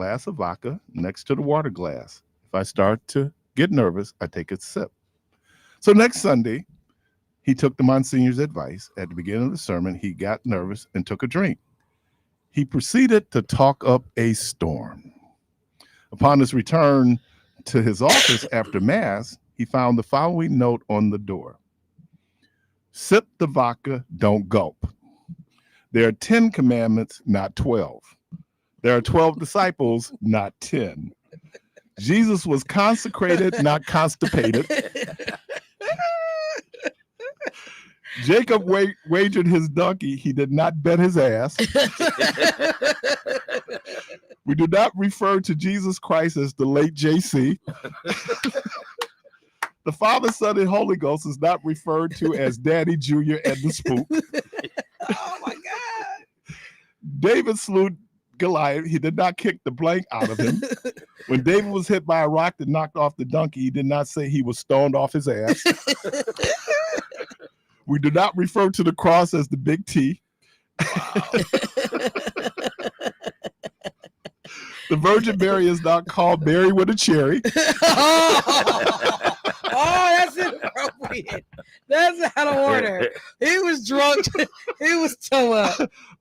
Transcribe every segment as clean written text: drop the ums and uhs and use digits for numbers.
glass of vodka next to the water glass. If I start to get nervous, I take a sip. So next Sunday, he took the Monsignor's advice. At the beginning of the sermon, he got nervous and took a drink. He proceeded to talk up a storm. Upon his return to his office after Mass, he found the following note on the door: sip the vodka, don't gulp. There are 10 commandments, not 12. There are 12 disciples, not 10. Jesus was consecrated, not constipated. Jacob wagered his donkey. He did not bet his ass. We do not refer to Jesus Christ as the late JC. The Father, Son, and Holy Ghost is not referred to as Daddy Jr. and the Spook. Oh, my God. David slew Goliath. He did not kick the blank out of him. When David was hit by a rock that knocked off the donkey, he did not say he was stoned off his ass. We do not refer to the cross as the big T. Wow. The Virgin Mary is not called Mary with a cherry. Oh, that's inappropriate. That's out of order. He was drunk. He was toe up.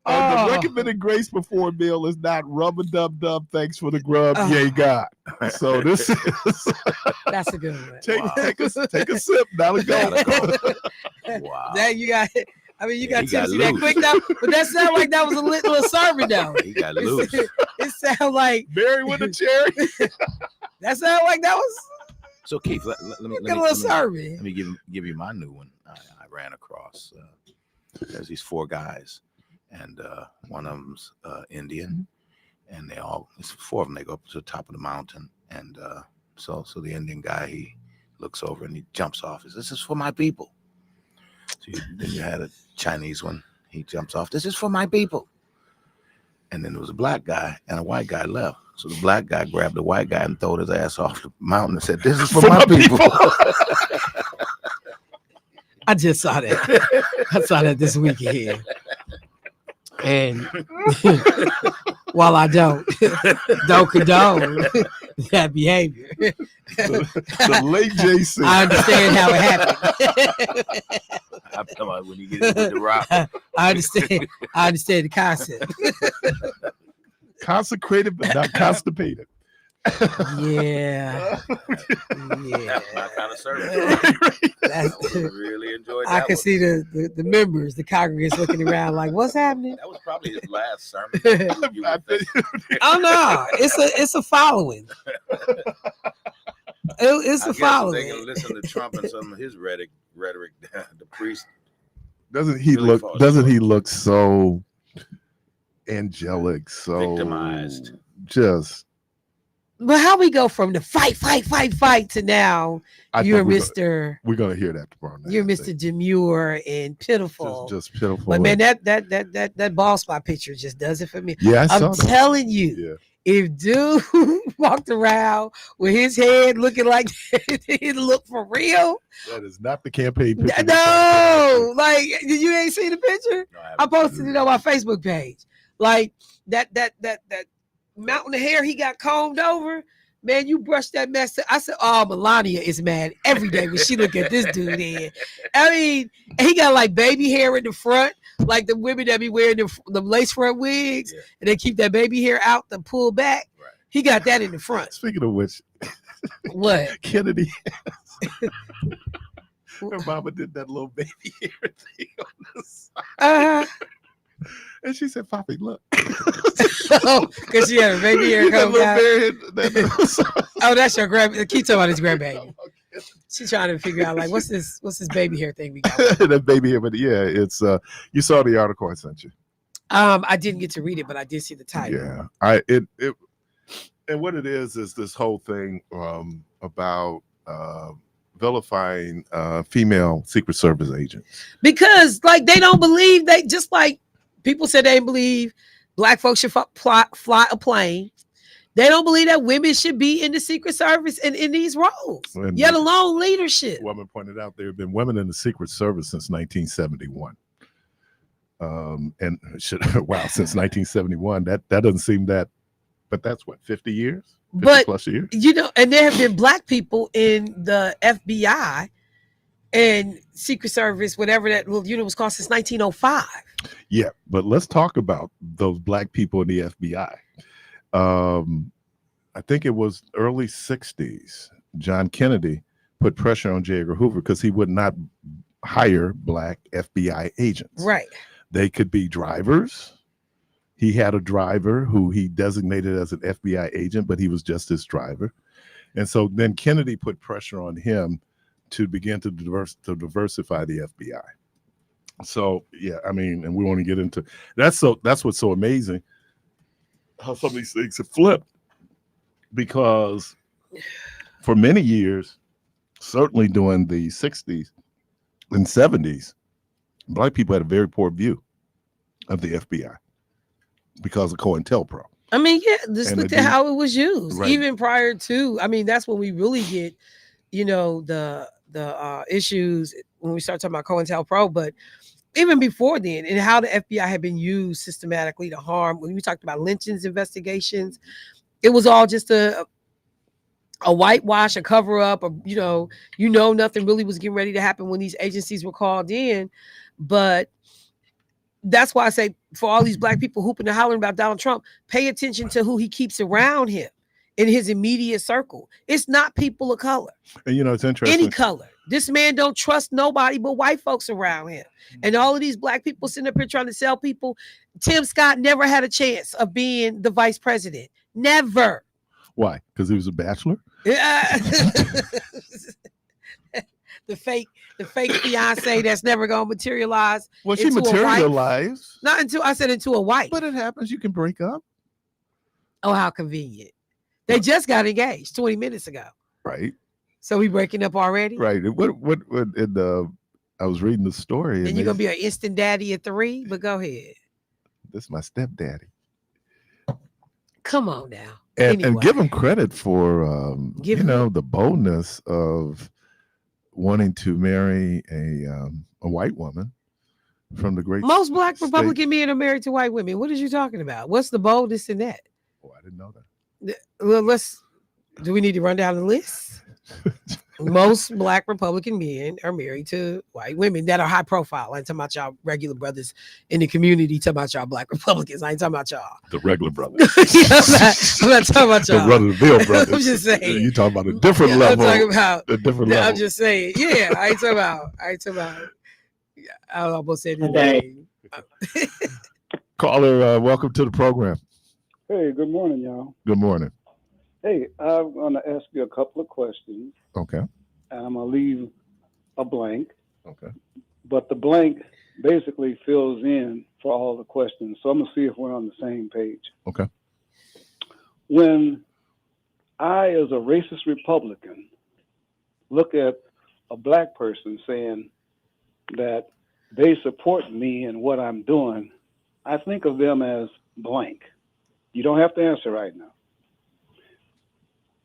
The recommended grace before meal is not rub-a-dub-dub, thanks for the grub, yay God. So this is... That's a good one. Take a sip, now to go. Wow. That you got... I mean, you got tipsy that quick though, but that sounded like that was a little sermon though. He got loose. It sounded like Mary with a cherry. That sounded like that was... So Keith, let me give you my new one. I ran across. There's these 4 guys, and one of them's Indian, and it's 4 of them. They go up to the top of the mountain, and so the Indian guy, he looks over and he jumps off. He says, "This is for my people." So then you had a Chinese one. He jumps off. "This is for my people." And then there was a black guy and a white guy left. So the black guy grabbed the white guy and threw his ass off the mountain and said, "This is for my people." I just saw that. I saw that this weekend. And while I don't condone that behavior, the late JC. I understand how it happened. I'm talking about when you get it with the rock. I understand the concept. Consecrated but not constipated. Yeah. That's my kind of service. I really enjoyed that. I can see the members, the congregants looking around like, what's happening? That was probably his last sermon. Oh no, it's a following. It's a following. They can listen to Trump and some of his rhetoric. The priest doesn't he look so angelic, so victimized? Just. But how we go from the fight to now you're Mr. We're gonna hear that tomorrow night. You're Mr. Demure and pitiful. Just pitiful. But man, that ball spot picture just does it for me. Yeah, I'm telling you. Yeah. If dude walked around with his head looking like it looked for real, that is not the campaign picture. No, like you ain't seen the picture. No, I posted it on my Facebook page. Like that mountain of hair he got combed over, man, you brushed that mess. I said, oh, Melania is mad every day when she look at this dude in. I mean, he got like baby hair in the front, like the women that be wearing the lace front wigs, and they keep that baby hair out to pull back. Right. He got that in the front. Speaking of which, what? Kennedy, her mama did that little baby hair thing on the side. And she said, "Poppy, look." Because she had a baby hair coming out. Oh, that's your keep talking about his grandbaby. She's trying to figure out like what's this baby hair thing we got. That baby hair, but yeah, it's you saw the article I sent you. I didn't get to read it, but I did see the title. Yeah, and what it is this whole thing about vilifying female Secret Service agents because like they don't believe just like. People said they believe black folks should fly a plane. They don't believe that women should be in the Secret Service and in these roles, yet alone leadership. Woman pointed out there have been women in the Secret Service since 1971. Since 1971, that doesn't seem that But that's what, 50 years? 50 but plus years? You know, and there have been black people in the FBI and Secret Service, whatever that unit was called, since 1905. Yeah, but let's talk about those black people in the FBI. I think it was early 60s. John Kennedy put pressure on J. Edgar Hoover because he would not hire black FBI agents. Right. They could be drivers. He had a driver who he designated as an FBI agent, but he was just his driver. And so then Kennedy put pressure on him to begin to diversify the FBI. So, yeah, I mean, and we want to get into that's what's so amazing, how some of these things have flipped, because for many years, certainly during the 60s and 70s, black people had a very poor view of the FBI because of COINTELPRO. I mean, yeah, just look at how it was used. Right. Even prior to, I mean, that's when we really get, you know, the issues when we start talking about COINTELPRO, but even before then, and how the FBI had been used systematically to harm. When we talked about lynchings investigations, it was all just a whitewash, a cover up, or nothing really was getting ready to happen when these agencies were called in. But that's why I say, for all these black people hooping and hollering about Donald Trump, pay attention to who he keeps around him in his immediate circle. It's not people of color. And it's interesting. Any color. This man don't trust nobody but white folks around him. And all of these black people sitting up here trying to sell people. Tim Scott never had a chance of being the vice president. Never. Why? Because he was a bachelor? Yeah. The fake fiance that's never gonna materialize. Well, she materialized. Not until I said into a wife. But it happens. You can break up. Oh, how convenient. They just got engaged 20 minutes ago. Right. So we breaking up already? Right. What I was reading the story. And you're gonna be an instant daddy at 3, but go ahead. This is my stepdaddy. Come on now. And give him credit for the boldness of wanting to marry a white woman from the great most black state. Republican men are married to white women. What are you talking about? What's the boldness in that? Oh, I didn't know that. Well, do we need to run down the list? Most black Republican men are married to white women that are high profile. I ain't talking about y'all regular brothers in the community. Talking about y'all black Republicans. I ain't talking about y'all. The regular brothers. I'm not talking about y'all. The Run-of-the-Mill brothers. I'm just saying. You talking about a different level. I'm talking about a different level. I'm just saying. Yeah, I ain't talking about. I almost said his name. Caller, welcome to the program. Hey, good morning, y'all. Good morning. Hey, I'm going to ask you a couple of questions. Okay. And I'm going to leave a blank. Okay. But the blank basically fills in for all the questions. So I'm going to see if we're on the same page. Okay. When I, as a racist Republican, look at a black person saying that they support me and what I'm doing, I think of them as blank. You don't have to answer right now.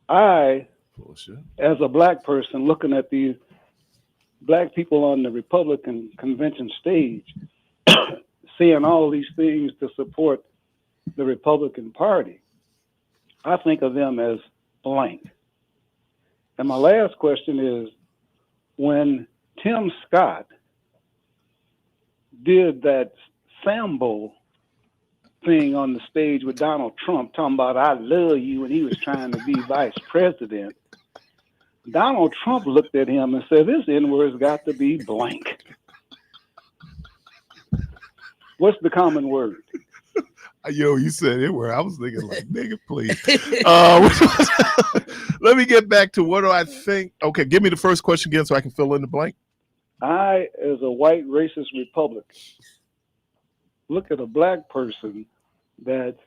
As a black person looking at these black people on the Republican convention stage, seeing all these things to support the Republican Party, I think of them as blank. And my last question is, when Tim Scott did that Sambo thing on the stage with Donald Trump talking about I love you, and he was trying to be vice president, Donald Trump looked at him and said, this N-word's got to be blank. What's the common word? You said N-word. I was thinking like, nigga, please. Let me get back to what do I think. Okay, give me the first question again so I can fill in the blank. I, as a white racist Republican, look at a black person that's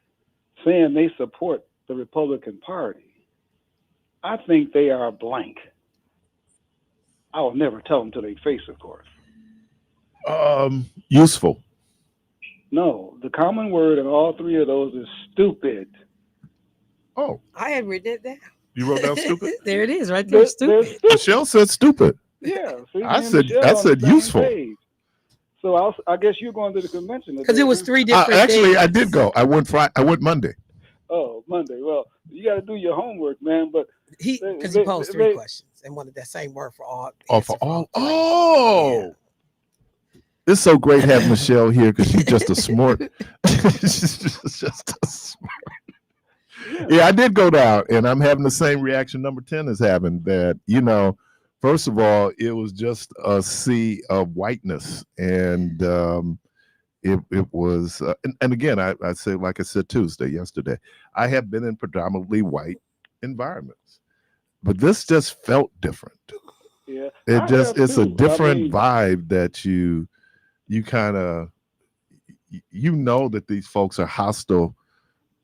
saying they support the Republican Party. I think they are blank. I will never tell them to their face, of course. Useful. No, the common word in all three of those is stupid. Oh, I had written it down. You wrote down stupid? There it is, right there. Stupid. Michelle said stupid. Yeah. See, I said useful. Page. So I guess you're going to the convention because it was 3 different. Actually, things. I did go. I went Monday. Oh, Monday. Well, you got to do your homework, man. But he posed 3 questions and wanted that same word for all. Oh, for all. Oh. Yeah. It's so great having Michelle here because she's just a smart. She's just a smart. Yeah, I did go down, and I'm having the same reaction number 10 is having. That, you know, first of all, it was just a sea of whiteness, and it was. And again, I say, like I said yesterday, I have been in predominantly white environments, but this just felt different. Yeah, it's a different vibe that you kind of, you know, that these folks are hostile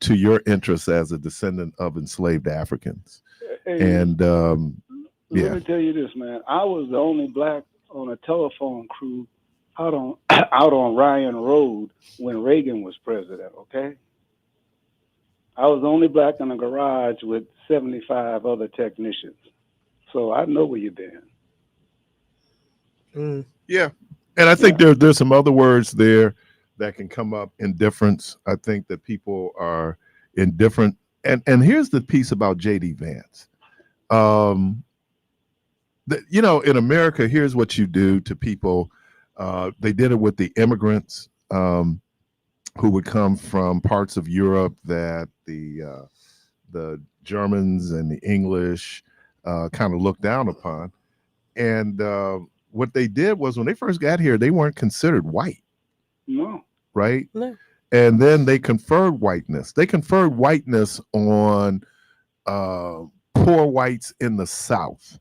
to your interests as a descendant of enslaved Africans. And let me tell you this, man. I was the only black on a telephone crew out on Ryan Road when Reagan was president. Okay, I was the only black in a garage with 75 other technicians, so I know where you've been. Yeah, and I think there's some other words there that can come up. Indifference. I think that people are indifferent. And here's the piece about J.D. Vance. You know, in America, here's what you do to people. They did it with the immigrants who would come from parts of Europe that the Germans and the English kind of looked down upon. And what they did was, when they first got here, they weren't considered white. No. Right? No. And then they conferred whiteness. They conferred whiteness on poor whites in the South,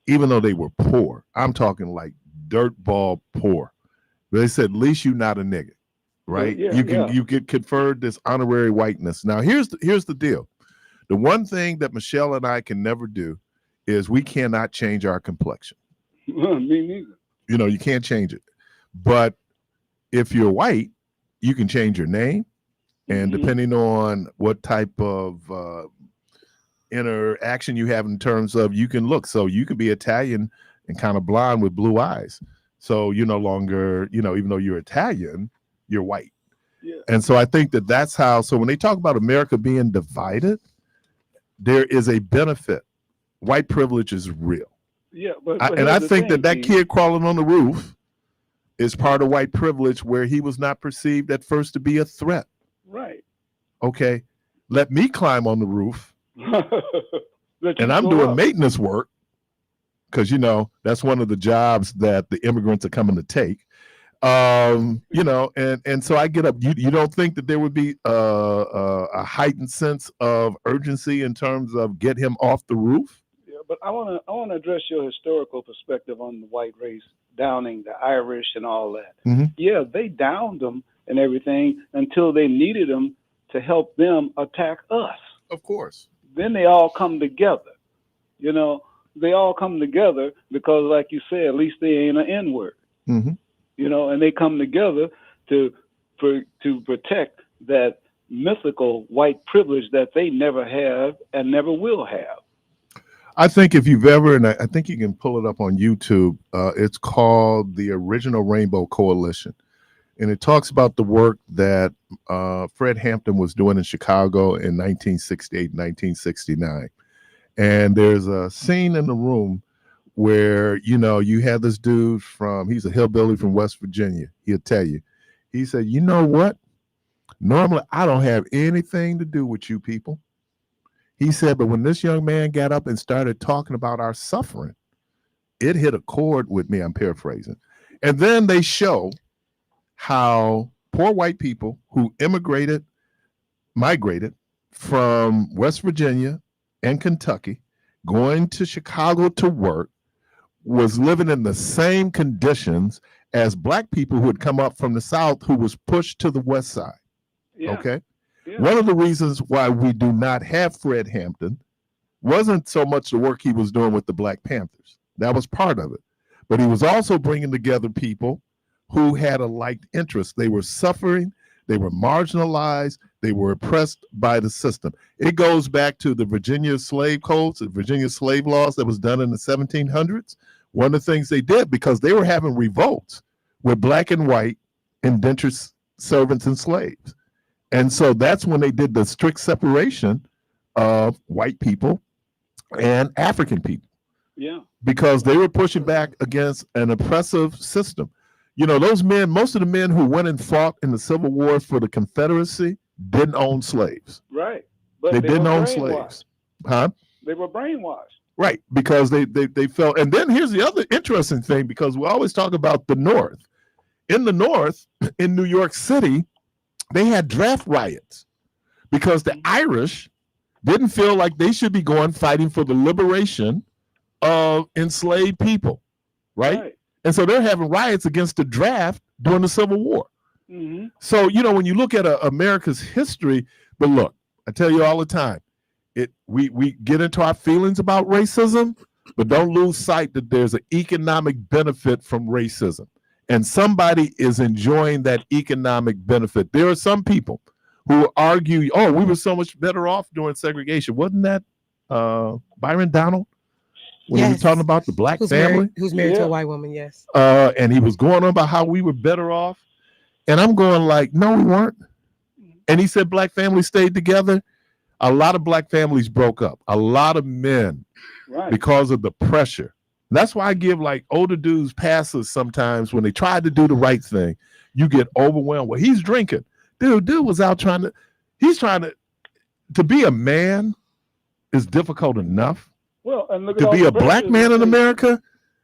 even though they were poor. I'm talking like dirtball poor. They said, at least you're not a nigga, right? You get conferred this honorary whiteness. Now, here's the deal. The one thing that Michelle and I can never do is we cannot change our complexion. Me neither. You know, you can't change it. But if you're white, you can change your name. And depending on what type of interaction you have in terms of, you can look. So you could be Italian and kind of blonde with blue eyes. So you're no longer, you know, even though you're Italian, you're white. Yeah. And so I think that's how, so when they talk about America being divided, there is a benefit. White privilege is real. Yeah, but I think that kid crawling on the roof is part of white privilege, where he was not perceived at first to be a threat. Right. Okay. Let me climb on the roof. And I'm doing maintenance work, because, you know, that's one of the jobs that the immigrants are coming to take. You know, and so I get up. You don't think that there would be a heightened sense of urgency in terms of get him off the roof? Yeah, but I want to address your historical perspective on the white race, downing the Irish and all that. Mm-hmm. Yeah, they downed them and everything until they needed them to help them attack us. Of course. Then they all come together. You know, they all come together because, like you said, at least they ain't an N-word. Mm-hmm. You know, and they come together to protect that mythical white privilege that they never have and never will have. I think if you've ever, and I think you can pull it up on YouTube, it's called the Original Rainbow Coalition. And it talks about the work that Fred Hampton was doing in Chicago in 1968, 1969. And there's a scene in the room where, you know, you had this dude he's a hillbilly from West Virginia. He'll tell you. He said, you know what? Normally, I don't have anything to do with you people. He said, but when this young man got up and started talking about our suffering, it hit a chord with me. I'm paraphrasing. And then they show how poor white people who migrated from West Virginia and Kentucky, going to Chicago to work, was living in the same conditions as black people who had come up from the South, who was pushed to the West Side. Yeah. Okay. Yeah. One of the reasons why we do not have Fred Hampton wasn't so much the work he was doing with the Black Panthers. That was part of it. But he was also bringing together people who had a like interest. They were suffering. They were marginalized. They were oppressed by the system. It goes back to the Virginia slave codes, the Virginia slave laws that was done in the 1700s. One of the things they did, because they were having revolts with black and white indentured servants and slaves. And so that's when they did the strict separation of white people and African people. Yeah. Because they were pushing back against an oppressive system. You know, those men, most of the men who went and fought in the Civil War for the Confederacy didn't own slaves. Right. But they didn't own slaves. Huh? They were brainwashed. Right. Because they felt. And then here's the other interesting thing, because we always talk about the North. In the North, in New York City, they had draft riots because the Irish didn't feel like they should be going fighting for the liberation of enslaved people, right? And so they're having riots against the draft during the Civil War. Mm-hmm. So, you know, when you look at America's history, but look, I tell you all the time, we get into our feelings about racism, but don't lose sight that there's an economic benefit from racism. And somebody is enjoying that economic benefit. There are some people who argue, oh, we were so much better off during segregation. Wasn't that Byron Donald? When he was talking about the black family? Who's married to a white woman, yes. And he was going on about how we were better off. And I'm going like, no, we weren't. And he said black families stayed together. A lot of black families broke up. A lot of men, because of the pressure. That's why I give like older dudes passes sometimes when they try to do the right thing. You get overwhelmed. Well, he's drinking. Dude was out he's trying to be a man is difficult enough. Well, and look to be a black man in America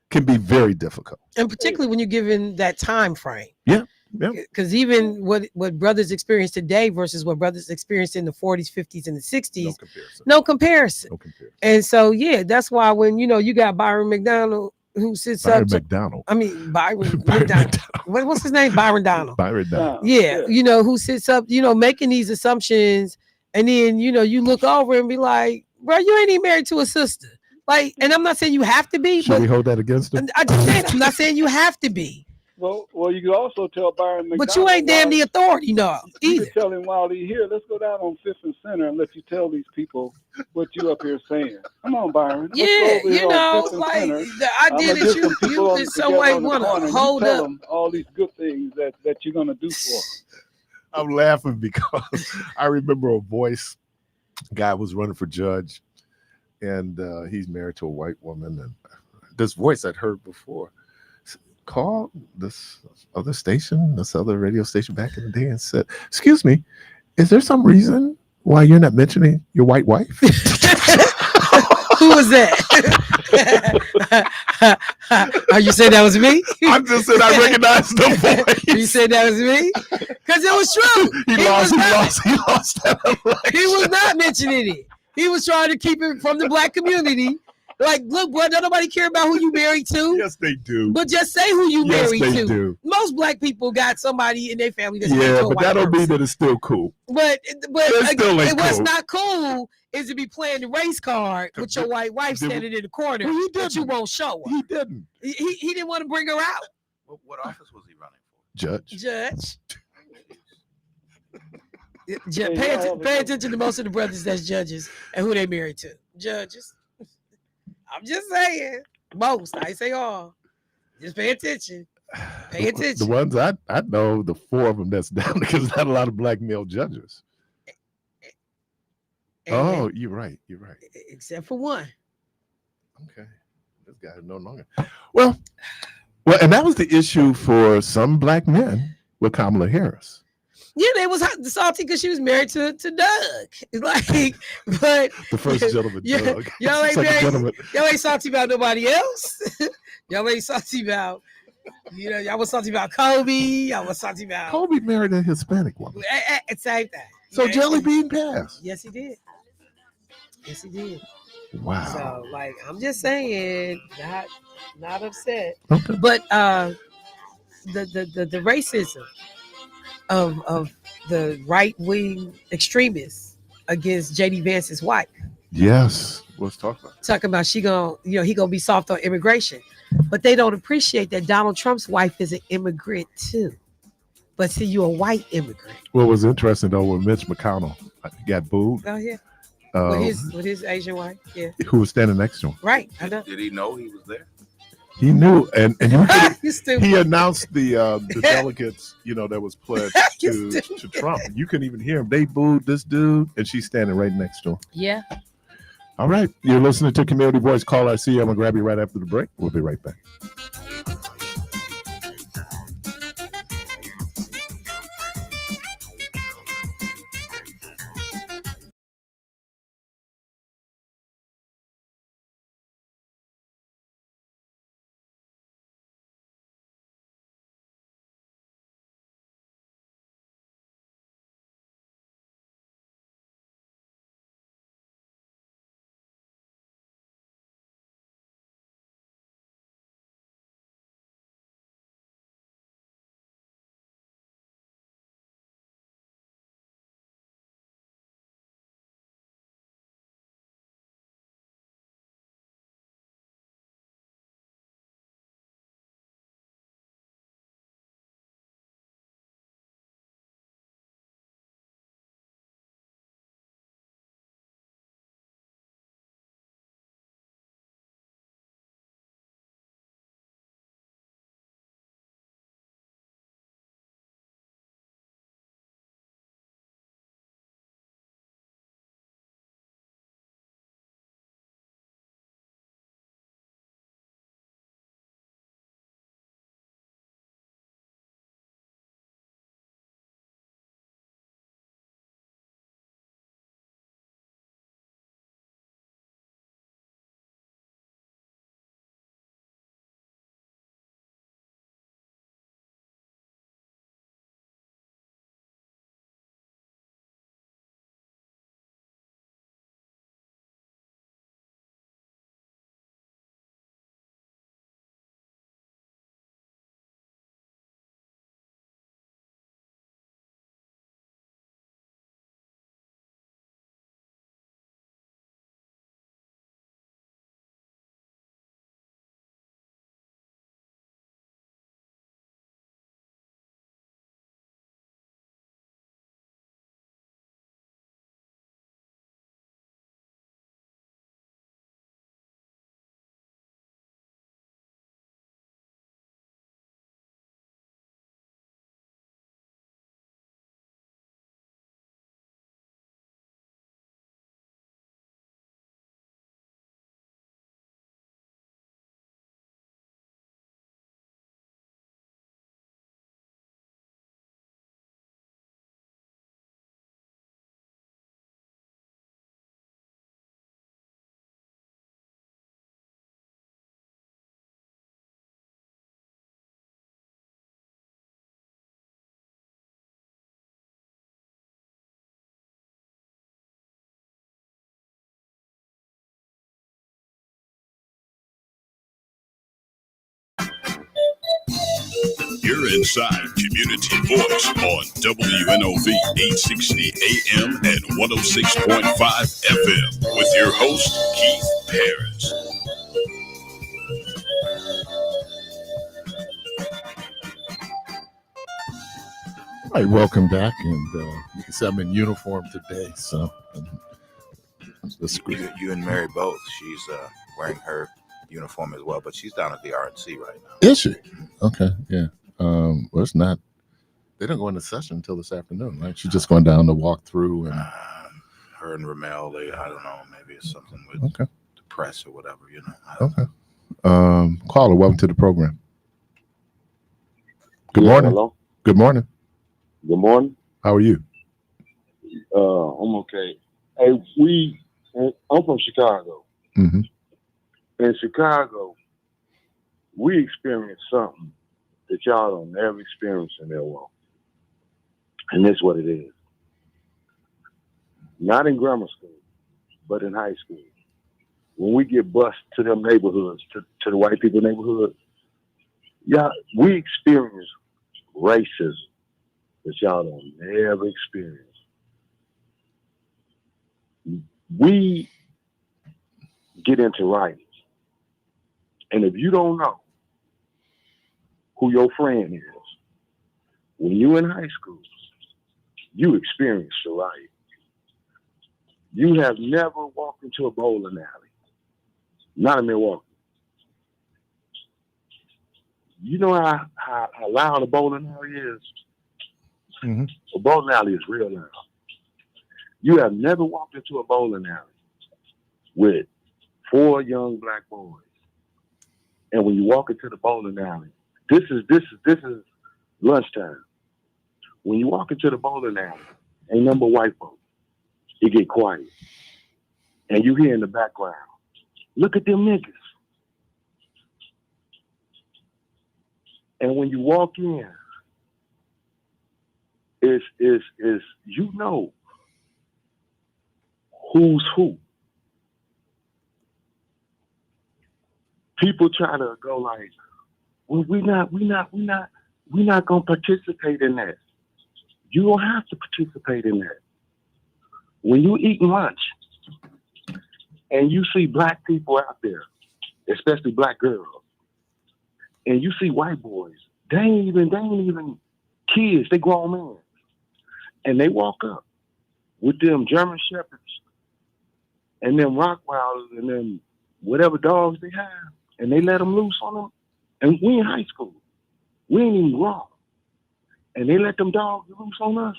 can be very difficult. And particularly when you're given that time frame. Yeah. Because even what brothers experience today versus what brothers experienced in the 40s, 50s, and the 60s, no comparison. And so, yeah, that's why when, you know, you got Byron McDonald who sits Byron up. McDonald. I mean, Byron McDonald. What's his name? Byron Donald. Byron Donald. Yeah, you know, who sits up, you know, making these assumptions. And then, you know, you look over and be like, bro, you ain't even married to a sister. Like, and I'm not saying you have to be. Should we hold that against him? I just said, I'm not saying you have to be. Well, you can also tell Byron McDonald. But you ain't damn the authority, no. You can tell him while he's here, let's go down on 5th and Center and let you tell these people what you up here saying. Come on, Byron. Yeah, you know, like the idea that you in some way want to hold up all these good things that you're going to do for them. I'm laughing because I remember a voice guy was running for judge, and he's married to a white woman, and this voice I'd heard before called this other station, this other radio station back in the day, and said, "Excuse me, is there some reason why you're not mentioning your white wife?" Who was that? Are you saying that was me? I'm just saying I recognized the voice. You said that was me? Because it was true. He lost that. He was not mentioning it. He was trying to keep it from the black community. Like, look, boy, don't nobody care about who you married to. Yes, they do. But just say who you married to. Do. Most black people got somebody in their family that's married to a white but that don't person. mean that it's still cool. But what's cool. not cool is to be playing the race card with your white wife standing in the corner that you won't show her. He didn't. He didn't want to bring her out. What office was he running for? Judge. Pay attention to most of the brothers that's judges and who they married to. Judges. I'm just saying. Most. I say all. Just pay attention. Pay attention. The ones I know, the 4 of them that's down because there's not a lot of black male judges. Oh, you're right. Except for one. Okay. This guy is no longer. Well, and that was the issue for some black men with Kamala Harris. Yeah, they was salty because she was married to Doug. Like, but the first gentleman, Doug. Y'all ain't salty about nobody else. Y'all ain't salty about, y'all was salty about Kobe. Y'all was salty about Kobe married a Hispanic woman. Same thing. So Jelly Bean passed. Yes, he did. Wow. So, like, I'm just saying, not upset. Okay. But the racism of the right-wing extremists against J.D. Vance's wife. Yes. Let's talk about it. Talking about he gonna be soft on immigration. But they don't appreciate that Donald Trump's wife is an immigrant too. But see, you're a white immigrant. What was interesting though, when Mitch McConnell got booed. Oh yeah. With his Asian wife, yeah. Who was standing next to him. Right, I know. Did he know he was there? He knew, and You he announced the delegates, that was pledged to Trump. You couldn't even hear him. They booed this dude, and she's standing right next to him. Yeah. All right, you're listening to Community Voice. Call RC. I'm gonna grab you right after the break. We'll be right back. You're inside Community Voice on WNOV 860 AM and 106.5 FM with your host, Keith Parris. All right, welcome back. And you can see I'm in uniform today. So you and Mary both. She's wearing her uniform as well, but she's down at the RNC right now. Is she? Okay, yeah. Well, it's not. They don't go into session until this afternoon, right? She's just going down to walk through. And her and Ramel, I don't know, maybe it's something with the press or whatever, Okay. Caller, welcome to the program. Good morning. Hello. Good morning. Good morning. How are you? I'm okay. Hey, I'm from Chicago. Mm-hmm. In Chicago, we experienced something that y'all don't ever experience in their world. And that's what it is. Not in grammar school, but in high school. When we get bused to them neighborhoods, to the white people neighborhood, we experience racism that y'all don't ever experience. We get into writings. And if you don't know who your friend is, when you in high school, you experience the riot. You have never walked into a bowling alley, not in Milwaukee, You know how loud a bowling alley is? Mm-hmm. A bowling alley is real loud. You have never walked into a bowling alley with 4 young black boys. And when you walk into the bowling alley, this is lunchtime. When you walk into the bowling alley, ain't number white folks. It get quiet. And you hear in the background, look at them niggas. And when you walk in, is you know who's who. People try to go like, well, we're not gonna participate in that. You don't have to participate in that. When you eat lunch and you see black people out there, especially black girls, and you see white boys, they ain't even kids, they grown men. And they walk up with them German Shepherds and them Rottweilers and them whatever dogs they have, and they let them loose on them. And we in high school. We ain't even grown. And they let them dogs loose on us.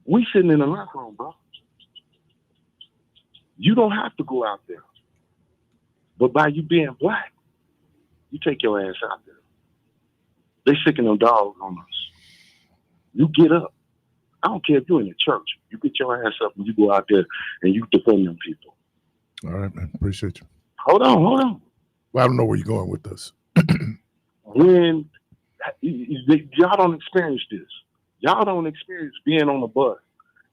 We sitting in the lunchroom, bro. You don't have to go out there. But by you being black, you take your ass out there. They sicking them dogs on us. You get up. I don't care if you're in the church. You get your ass up and you go out there and you defend them people. All right, man. Appreciate you. Hold on. Well, I don't know where you're going with this. When y'all don't experience this. Y'all don't experience being on the bus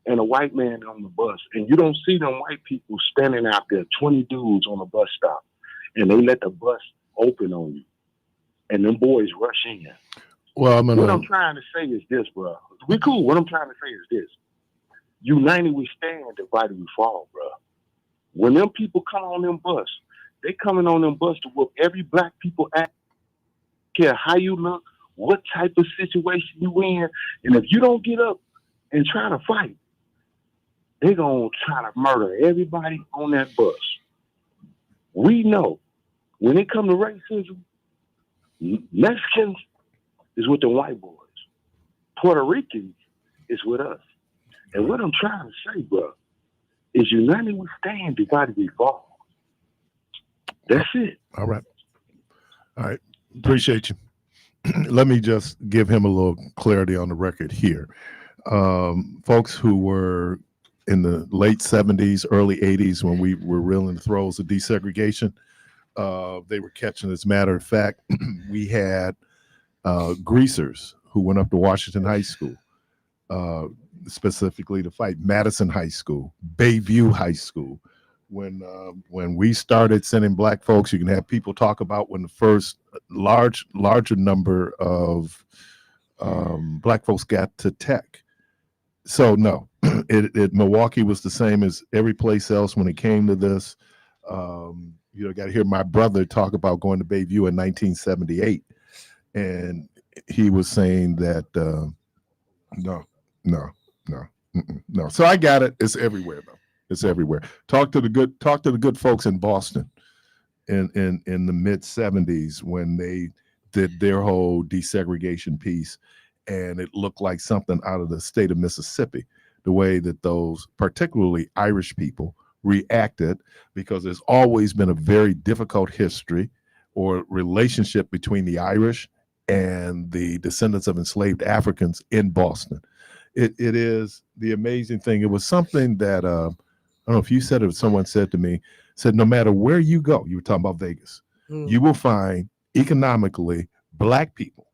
and a white man on the bus, and you don't see them white people standing out there, 20 dudes on the bus stop, and they let the bus open on you, and them boys rush in. Well, what I'm trying to say is this, bro. We cool. What I'm trying to say is this. United we stand, divided we fall, bro. When them people come on them bus, they coming on them bus to whoop every black people at. Care how you look, what type of situation you in, and if you don't get up and try to fight, they're gonna try to murder everybody on that bus. We know when it comes to racism, Mexicans is with the white boys. Puerto Ricans is with us. And what I'm trying to say, bro, is united we stand, divided we fall. That's it. All right. Appreciate you. Let me just give him a little clarity on the record here. Folks who were in the late 70s, early 80s, when we were real in the throes of desegregation, they were catching. As a matter of fact, we had greasers who went up to Washington High School, specifically to fight Madison High School, Bayview High School. When we started sending black folks, you can have people talk about when the first larger number of black folks got to tech. So no, Milwaukee was the same as every place else when it came to this. Got to hear my brother talk about going to Bayview in 1978, and he was saying that no. So I got it. It's everywhere though. It's everywhere. Talk to the good folks in Boston in the mid 70s when they did their whole desegregation piece, and it looked like something out of the state of Mississippi, the way that those particularly Irish people reacted, because there's always been a very difficult history or relationship between the Irish and the descendants of enslaved Africans in Boston. It is the amazing thing. It was something that I don't know if you said it or someone said to me, said no matter where you go, you were talking about Vegas, you will find economically black people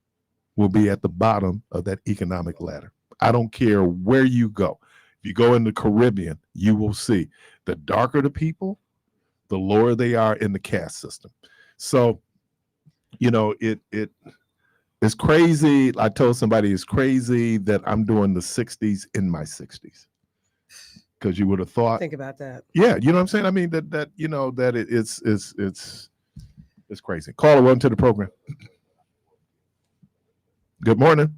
will be at the bottom of that economic ladder. I don't care where you go. If you go in the Caribbean, you will see the darker the people, the lower they are in the caste system. So, it's crazy. I told somebody it's crazy that I'm doing the 60s in my 60s. Because you would have thought. Think about that. Yeah, you know what I'm saying? I mean, it's crazy. Caller, welcome to the program. Good morning.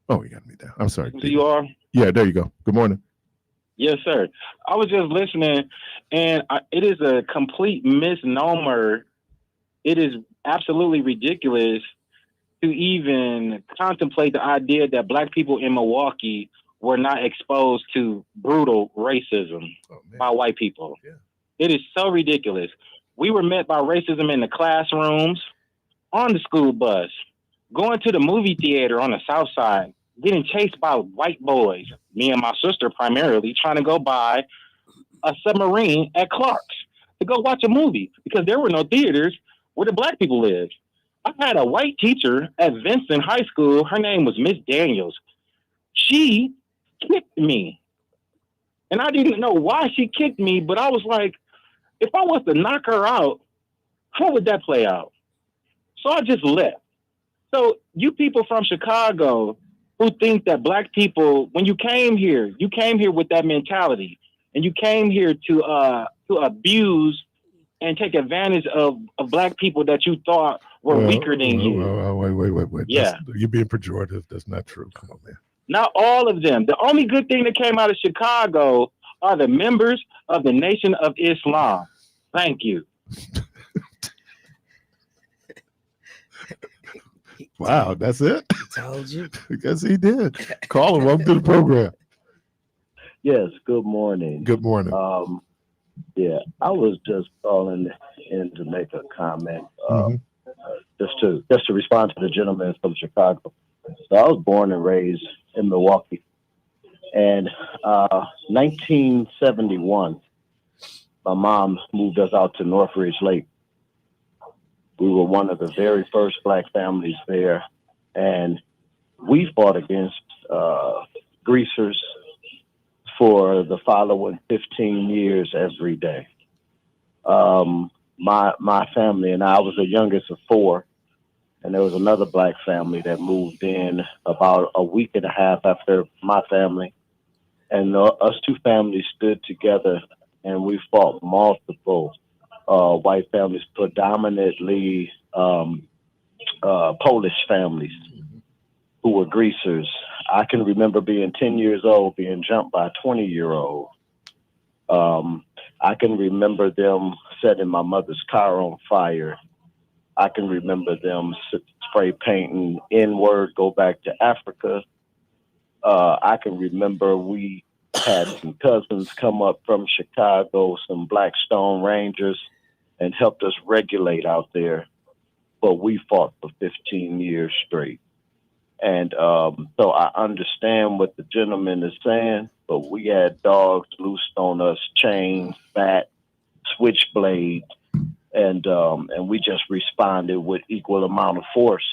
Oh, you got me down. I'm sorry. You are? Yeah, there you go. Good morning. Yes, sir. I was just listening, and it is a complete misnomer. It is absolutely ridiculous to even contemplate the idea that Black people in Milwaukee were not exposed to brutal racism by white people. Yeah. It is so ridiculous. We were met by racism in the classrooms, on the school bus, going to the movie theater on the South Side, getting chased by white boys, me and my sister primarily, trying to go buy a submarine at Clark's to go watch a movie because there were no theaters where the Black people lived. I had a white teacher at Vincent High School. Her name was Miss Daniels. She kicked me. And I didn't know why she kicked me, but I was like, if I was to knock her out, how would that play out? So I just left. So you people from Chicago who think that Black people, when you came here with that mentality, and you came here to abuse and take advantage of Black people that you thought were weaker than you. Wait. Yeah. You're being pejorative. That's not true. Come on, man. Not all of them. The only good thing that came out of Chicago are the members of the Nation of Islam. Thank you. Wow, that's it? Told you. Because he did. Caller, welcome to the program. Yes, good morning. Good morning. Yeah, I was just calling in to make a comment, just to respond to the gentleman from Chicago. So I was born and raised in Milwaukee, and 1971, my mom moved us out to Northridge Lake. We were one of the very first Black families there, and we fought against greasers for the following 15 years every day. My family and I was the youngest of four, and there was another Black family that moved in about a week and a half after my family. And us two families stood together, and we fought multiple white families, predominantly Polish families who were greasers. I can remember being 10 years old, being jumped by a 20-year-old. I can remember them setting my mother's car on fire. I can remember them spray painting N-word, go back to Africa. I can remember we had some cousins come up from Chicago, some Black Stone Rangers, and helped us regulate out there. But we fought for 15 years straight. And so I understand what the gentleman is saying, but we had dogs loosed on us, chains, bat, switchblade, and we just responded with equal amount of force.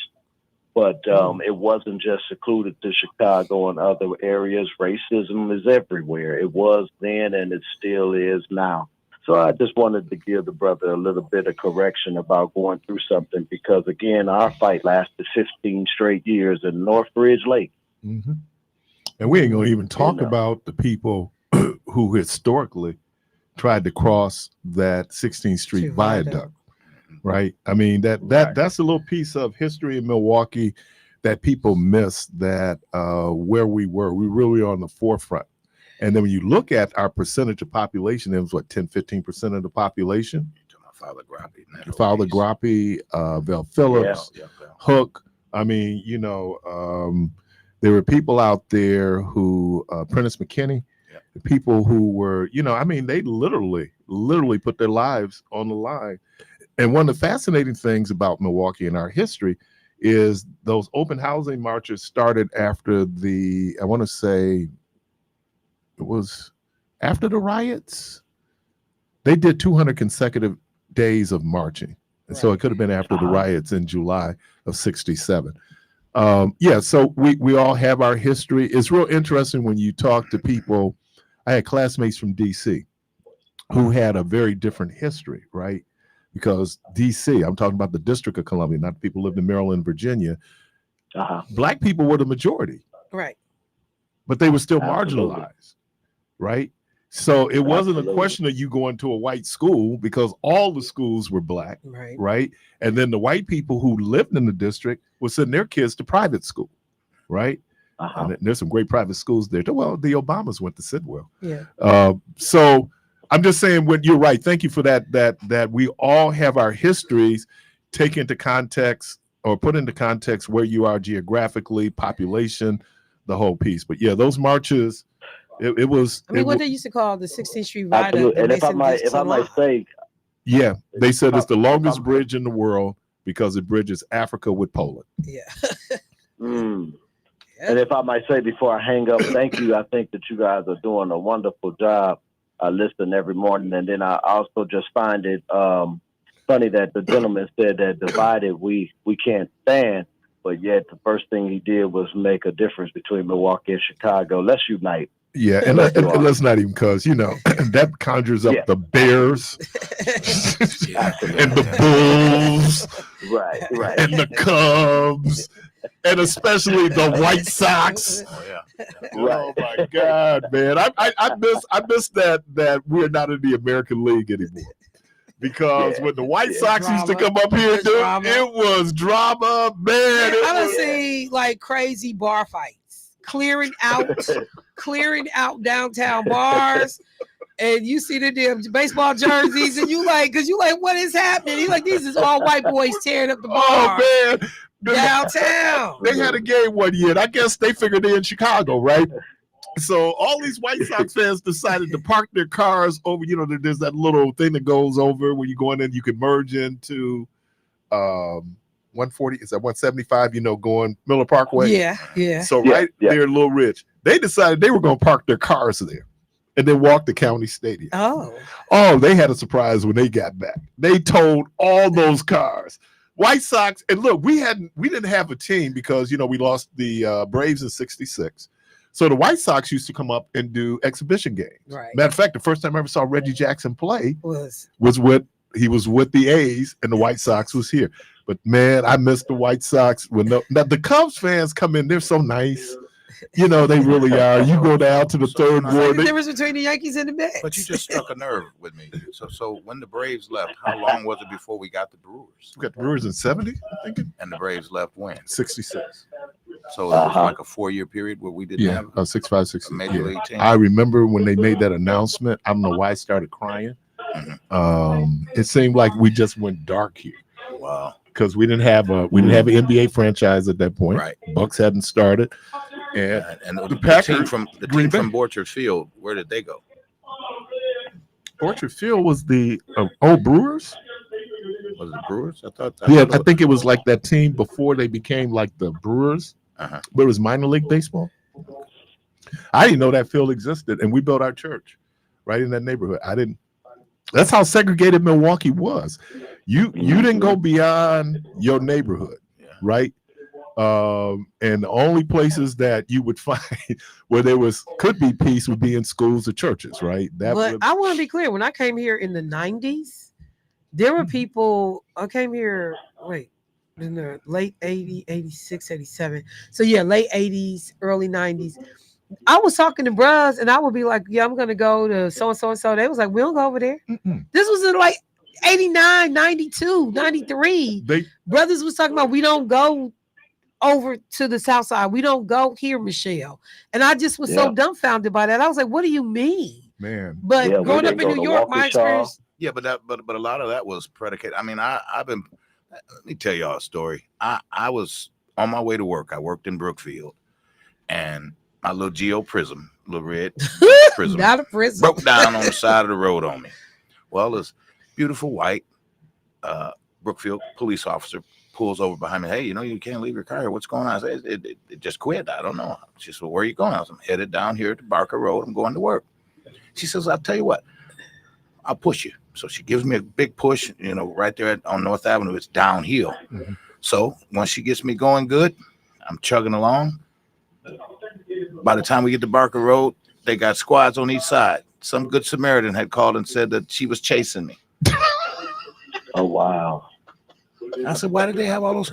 But it wasn't just secluded to Chicago and other areas. Racism is everywhere. It was then, and it still is now. So I just wanted to give the brother a little bit of correction about going through something, because, again, our fight lasted 15 straight years in Northridge Lake. Mm-hmm. And we ain't going to even talk about the people who historically tried to cross that 16th Street viaduct, right? I mean, that's a little piece of history in Milwaukee that people miss, that where we were really on the forefront. And then when you look at our percentage of population, it was what, 10-15% of the population? Father Grappy, Val Phillips, Hook. I mean, there were people out there who, Prentice McKinney, people who were, I mean, they literally put their lives on the line. And one of the fascinating things about Milwaukee and our history is those open housing marches started after I want to say, it was after the riots. They did 200 consecutive days of marching. And so it could have been after the riots in July of 67. So we all have our history. It's real interesting when you talk to people. I had classmates from DC who had a very different history, right? Because DC, I'm talking about the District of Columbia, not people who lived in Maryland, Virginia. Black people were the majority. Right. But they were still marginalized. Right. So it wasn't a question of you going to a white school, because all the schools were Black. Right. And then the white people who lived in the district were sending their kids to private school. Right. And there's some great private schools there. Well, the Obamas went to Sidwell. Yeah. So I'm just saying, you're right. Thank you for that we all have our histories. take into context or put into context where you are geographically, population, the whole piece. But yeah, those marches, it was. I mean, what they used to call the 16th Street Viaduct. Absolutely. And if I might say, yeah, they said it's the longest bridge in the world because it bridges Africa with Poland. Yeah. And if I might say before I hang up, thank you. I think that you guys are doing a wonderful job. I listen every morning, and then I also just find it funny that the gentleman said that divided we can't stand, but yet the first thing he did was make a difference between Milwaukee and Chicago. Let's unite. Yeah, and let's not even, because that conjures up the Bears and the Bulls, right, and the Cubs, and especially the White Sox. Oh my God, man! I miss that we're not in the American League anymore. Because when the White Sox used to come up here, dude, it was drama, man. I done seen like crazy bar fights, clearing out downtown bars, and you see the damn baseball jerseys, and you like, what is happening? He's like, these is all white boys tearing up the bar. Oh man, downtown. They had a game one year, and I guess they figured they're in Chicago, right? So all these White Sox fans decided to park their cars over, there's that little thing that goes over when you go in and you can merge into 140, is that 175, going Miller Parkway? Yeah. So there in Little Ridge, they decided they were going to park their cars there and then walk to County Stadium. Oh, they had a surprise when they got back. They towed all those cars. White Sox, and look, we didn't have a team because, we lost the Braves in 66. So the White Sox used to come up and do exhibition games. Right. Matter of fact, the first time I ever saw Reggie Jackson play was with the A's, and the White Sox was here. But man, I miss the White Sox. Now the Cubs fans come in, they're so nice. They really are. You go down to the third ward. The difference between the Yankees and the Mets. But you just struck a nerve with me. So when the Braves left, how long was it before we got the Brewers? We got the Brewers in 70, I think. And the Braves left when? 66. So it was like a 4-year period where we didn't have 65, 66. a major league team. I remember when they made that announcement. I don't know why I started crying. It seemed like we just went dark here. Wow. Because we didn't have an NBA franchise at that point. Right. Bucks hadn't started. And the Packers team from Borchard Field, where did they go? Borchard Field was the Brewers. Was it Brewers? I think it was like that team before they became like the Brewers. But it was minor league baseball. I didn't know that field existed, and we built our church right in that neighborhood. That's how segregated Milwaukee was. You didn't go beyond your neighborhood, right? And the only places that you would find where could be peace would be in schools or churches, right? I want to be clear. When I came here in the 90s, there were people. I came here. In the late 80s, 86, 87. So yeah, late 80s, early 90s. I was talking to bros, and I would be like, yeah, I'm going to go to so-and-so and so. They was like, we don't go over there. This was in like 89, 92, 93. Brothers was talking about, we don't go over to the South Side. We don't go here, Michelle. And I just was so dumbfounded by that. I was like, what do you mean? Man. But growing up in New York, my experience. Yeah, but a lot of that was predicated. I mean, let me tell y'all a story. I was on my way to work. I worked in Brookfield, and my little Geo Prism, little red Prism, not a Prism, broke down on the side of the road on me. Well, this beautiful white Brookfield police officer pulls over behind me. Hey, you can't leave your car here. What's going on? I said, it just quit. I don't know. She said, well, where are you going? I was, I'm headed down here to Barker Road. I'm going to work. She says, I'll tell you what, I'll push you. So she gives me a big push, right there on North Avenue. It's downhill. So once she gets me going good, I'm chugging along. By the time we get to Barker Road, they got squads on each side. Some good Samaritan had called and said that she was chasing me. Oh, wow. I said, why did they have all those?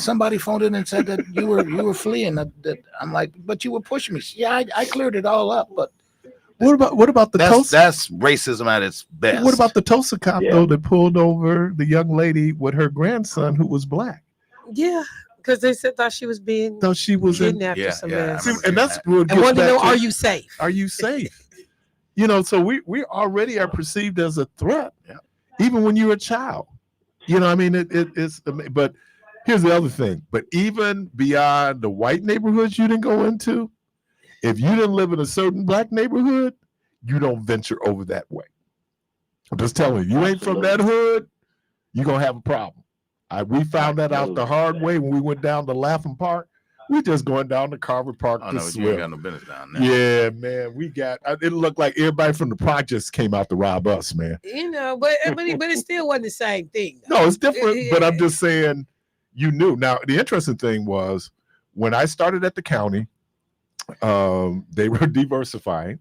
Somebody phoned in and said that you were fleeing. I'm like, but you were pushing me. Yeah, I cleared it all up, but. What about the Tulsa? That's racism at its best. What about the Tulsa cop though that pulled over the young lady with her grandson who was black? Yeah, because they thought she was kidnapped or something. And that's what I want to know: are you safe? Are you safe? So we already are perceived as a threat, even when you're a child. You know, I mean, it's. But here's the other thing. But even beyond the white neighborhoods you didn't go into, if you didn't live in a certain black neighborhood, you don't venture over that way. I'm just telling you, you ain't from that hood, you're gonna have a problem. We found that out the hard way when we went down to Lapham Park. We just going down to Carver Park to swim. You ain't got no business down there. Yeah, man. We got. It looked like everybody from the projects came out to rob us, man. You know, but it still wasn't the same thing. Though. No, it's different. But I'm just saying, you knew. Now, the interesting thing was when I started at the county, they were diversifying,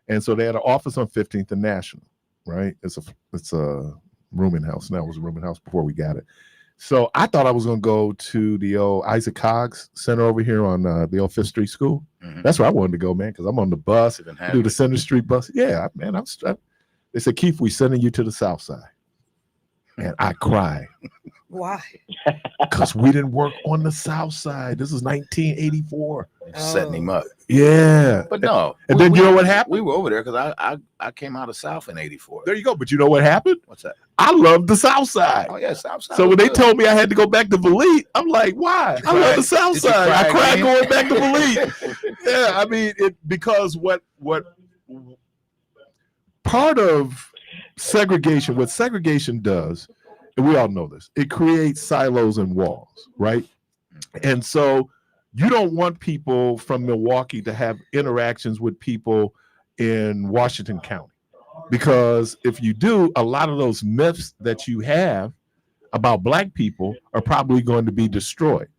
and so they had an office on 15th and National. Right? It's a rooming house. Now it was a rooming house before we got it. So I thought I was going to go to the old Isaac Coggs Center over here on the old Fifth Street School. Mm-hmm. That's where I wanted to go, man, because I'm on the bus, do the Center Street bus. Yeah, man, they said, Keith, we sending you to the South Side. And I cried. Why? Because we didn't work on the South Side. This is 1984. Setting him up. Yeah. But no. And then you know what happened? We were over there because I came out of South in 84. There you go. But you know what happened? What's that? I loved the South Side. Oh, yeah, South Side. So when they told me I had to go back to Valete, I'm like, why? I love the South Side. I cried going back to Valete. Yeah, I mean, because what part of segregation, what segregation does, and we all know this, it creates silos and walls, right? And so you don't want people from Milwaukee to have interactions with people in Washington County, because if you do, a lot of those myths that you have about Black people are probably going to be destroyed.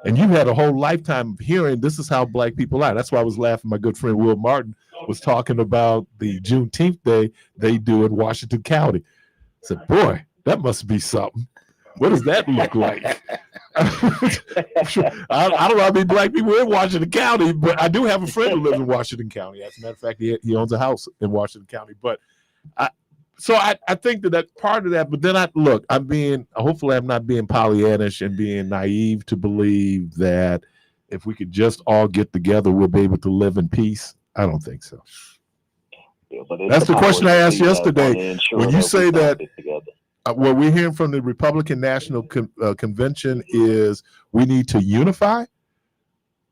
And you had a whole lifetime of hearing this is how Black people are. That's why I was laughing. My good friend Will Martin was talking about the Juneteenth day they do in Washington County. I said, boy, that must be something. What does that look like? I don't know how many Black people in Washington County, but I do have a friend who lives in Washington County. As a matter of fact, he owns a house in Washington County. But I think that part of that, but then hopefully I'm not being Pollyannish and being naive to believe that if we could just all get together, we'll be able to live in peace. I don't think so. Yeah, that's the question I asked yesterday. When you say that, what we're hearing from the Republican National Convention is we need to unify.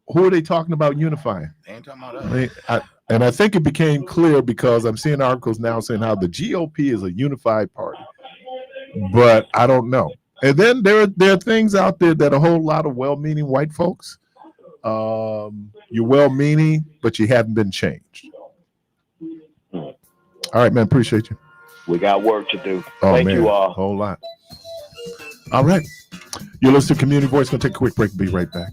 Who are they talking about unifying? They ain't talking about us. And I think it became clear because I'm seeing articles now saying how the GOP is a unified party, but I don't know. And then there are things out there that a whole lot of well-meaning white folks, you're well-meaning, but you haven't been changed. All right, man. Appreciate you. We got work to do. Oh, Thank man, you all. A whole lot. All right. You're listening to Community Voice. Going to take a quick break and be right back.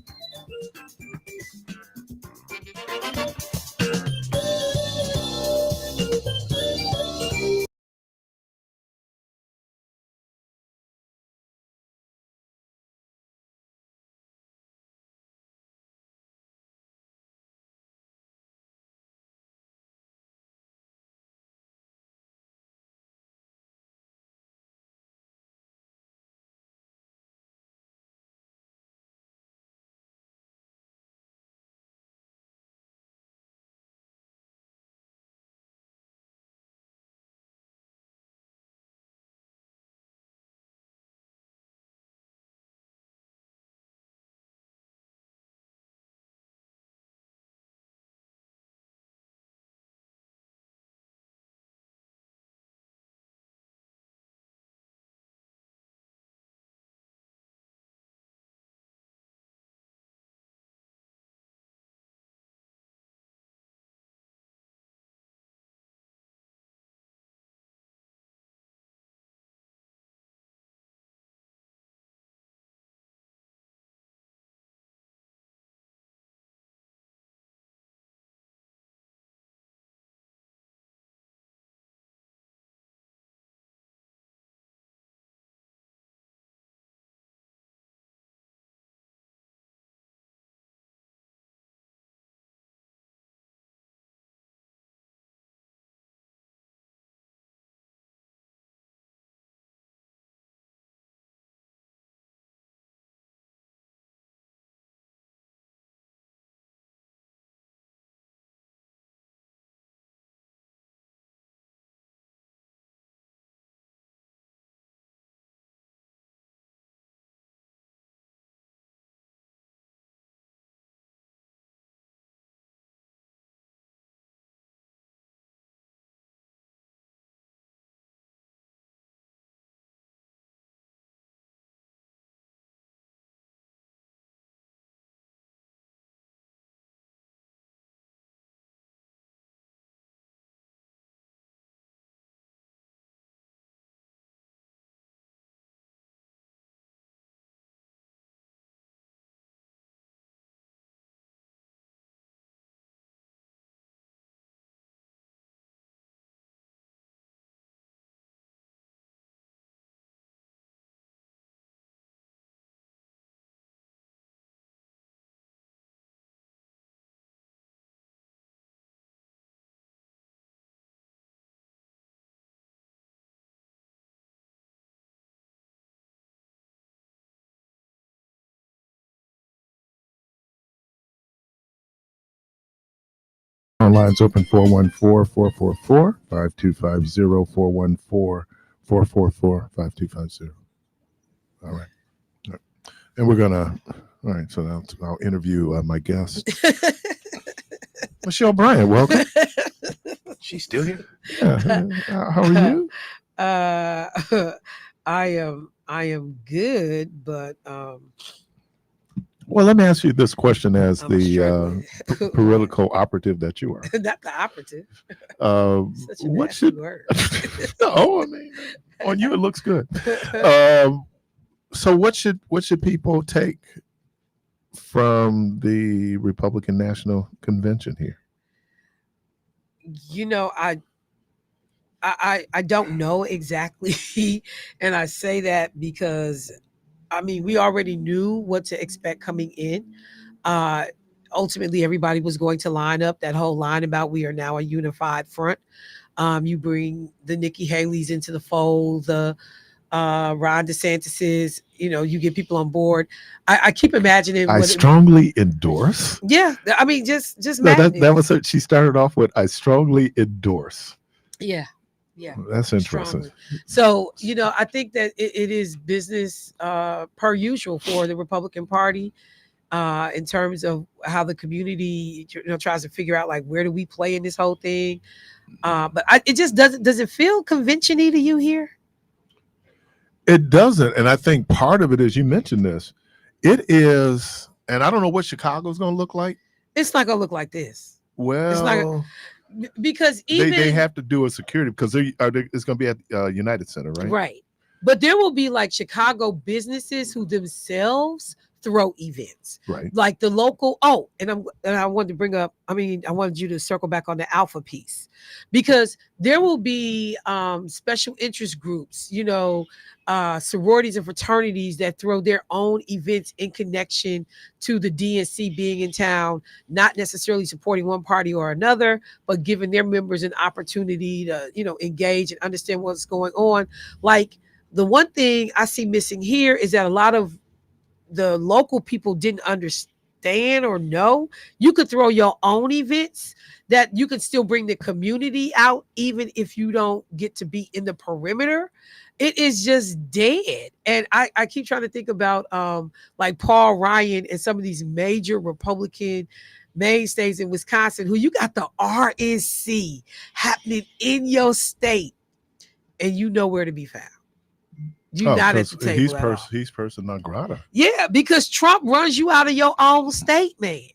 Phone lines open 414-444-5250, 414-444-5250. All right. And we're going to, all right, so now I'll interview my guest. Michelle Bryant, welcome. She's still here? Yeah. How are you? I am good, but well, let me ask you this question as I'm the political operative that you are. Not the operative. Such a what should word. No, I mean, on you it looks good. So what should people take from the Republican National Convention here? You know, I don't know exactly, and I say that because I mean we already knew what to expect coming in. Ultimately, everybody was going to line up. That whole line about we are now a unified front. You bring the Nikki Haley's into the fold, the Ron DeSantis's. You know, you get people on board. I keep imagining. I strongly endorse. Yeah, I mean, just no, that was her. She started off with I strongly endorse. Yeah. That's interesting. Strongly. So, you know, I think that it is business per usual for the Republican Party in terms of how the community, you know, tries to figure out like where do we play in this whole thing. But it just does it feel convention-y to you here? It doesn't, and I think part of it is you mentioned this. It is, and I don't know what Chicago's going to look like. It's not going to look like this. Well, it's not, because even they have to do a security because it's going to be at United Center, right? Right, but there will be like Chicago businesses who themselves throw events, right? Like the local. Oh, and I wanted to bring up. I mean, I wanted you to circle back on the Alpha piece because there will be special interest groups, you know, sororities and fraternities that throw their own events in connection to the DNC being in town, not necessarily supporting one party or another, but giving their members an opportunity to, you know, engage and understand what's going on. Like the one thing I see missing here is that a lot of the local people didn't understand or know you could throw your own events, that you could still bring the community out even if you don't get to be in the perimeter. It is just dead. And I keep trying to think about like Paul Ryan and some of these major Republican mainstays in Wisconsin who you got the RNC happening in your state and you know where to be found. You're not at the table. He's person non grata. Yeah, because Trump runs you out of your own state, man.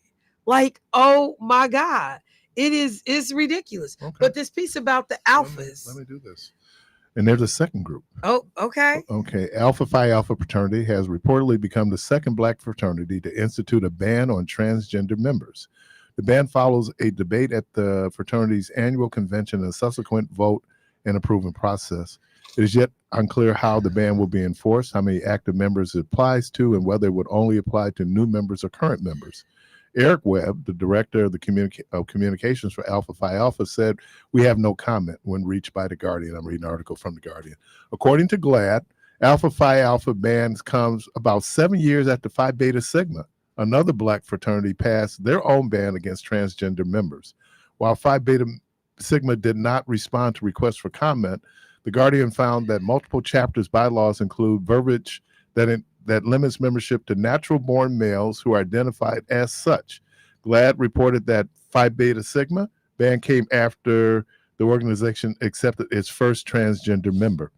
Like, oh my God. It's ridiculous. Okay. But this piece about the alphas. Let me do this. And there's a second group. Oh, okay. Okay. Alpha Phi Alpha fraternity has reportedly become the second black fraternity to institute a ban on transgender members. The ban follows a debate at the fraternity's annual convention and a subsequent vote and approval process. It is yet unclear how the ban will be enforced, how many active members it applies to, and whether it would only apply to new members or current members. Eric Webb, the director of the communications for Alpha Phi Alpha, said, "We have no comment" when reached by The Guardian. I'm reading an article from The Guardian. According to GLAAD, Alpha Phi Alpha ban comes about 7 years after Phi Beta Sigma, another black fraternity, passed their own ban against transgender members. While Phi Beta Sigma did not respond to requests for comment, The Guardian found that multiple chapters' bylaws include verbiage that limits membership to natural-born males who are identified as such. GLAAD reported that Phi Beta Sigma ban came after the organization accepted its first transgender member.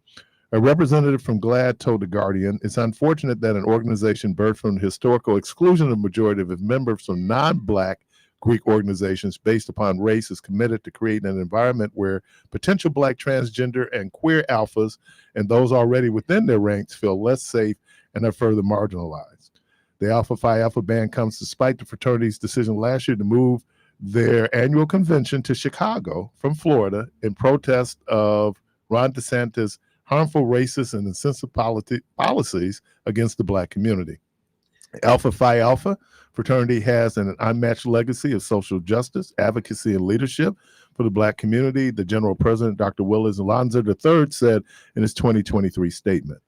A representative from GLAAD told The Guardian, "It's unfortunate that an organization birthed from the historical exclusion of the majority of its members from non-black Greek organizations based upon race is committed to creating an environment where potential black transgender and queer alphas and those already within their ranks feel less safe and are further marginalized." The Alpha Phi Alpha ban comes despite the fraternity's decision last year to move their annual convention to Chicago from Florida in protest of Ron DeSantis' harmful racist and insensitive policies against the black community. Alpha Phi Alpha fraternity has an unmatched legacy of social justice, advocacy, and leadership for the black community, the general president, Dr. Willis Alonzo III, said in his 2023 statement.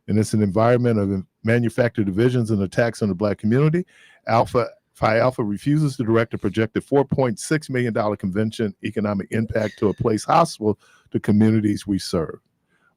And it's an environment of manufactured divisions and attacks on the black community. Alpha Phi Alpha refuses to direct a projected $4.6 million convention economic impact to a place hostile to communities we serve.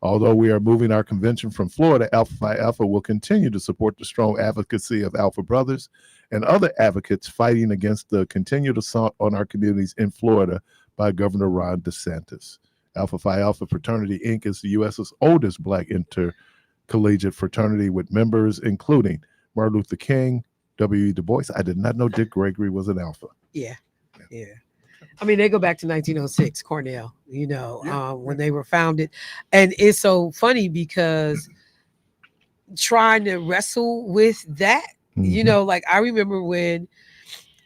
Although we are moving our convention from Florida, Alpha Phi Alpha will continue to support the strong advocacy of Alpha Brothers and other advocates fighting against the continued assault on our communities in Florida by Governor Ron DeSantis. Alpha Phi Alpha Fraternity, Inc. is the U.S.'s oldest Black intercollegiate fraternity with members including Martin Luther King, W.E. Du Bois. I did not know Dick Gregory was an Alpha. Yeah. I mean, they go back to 1906, Cornell, when they were founded. And it's so funny because trying to wrestle with that, like I remember when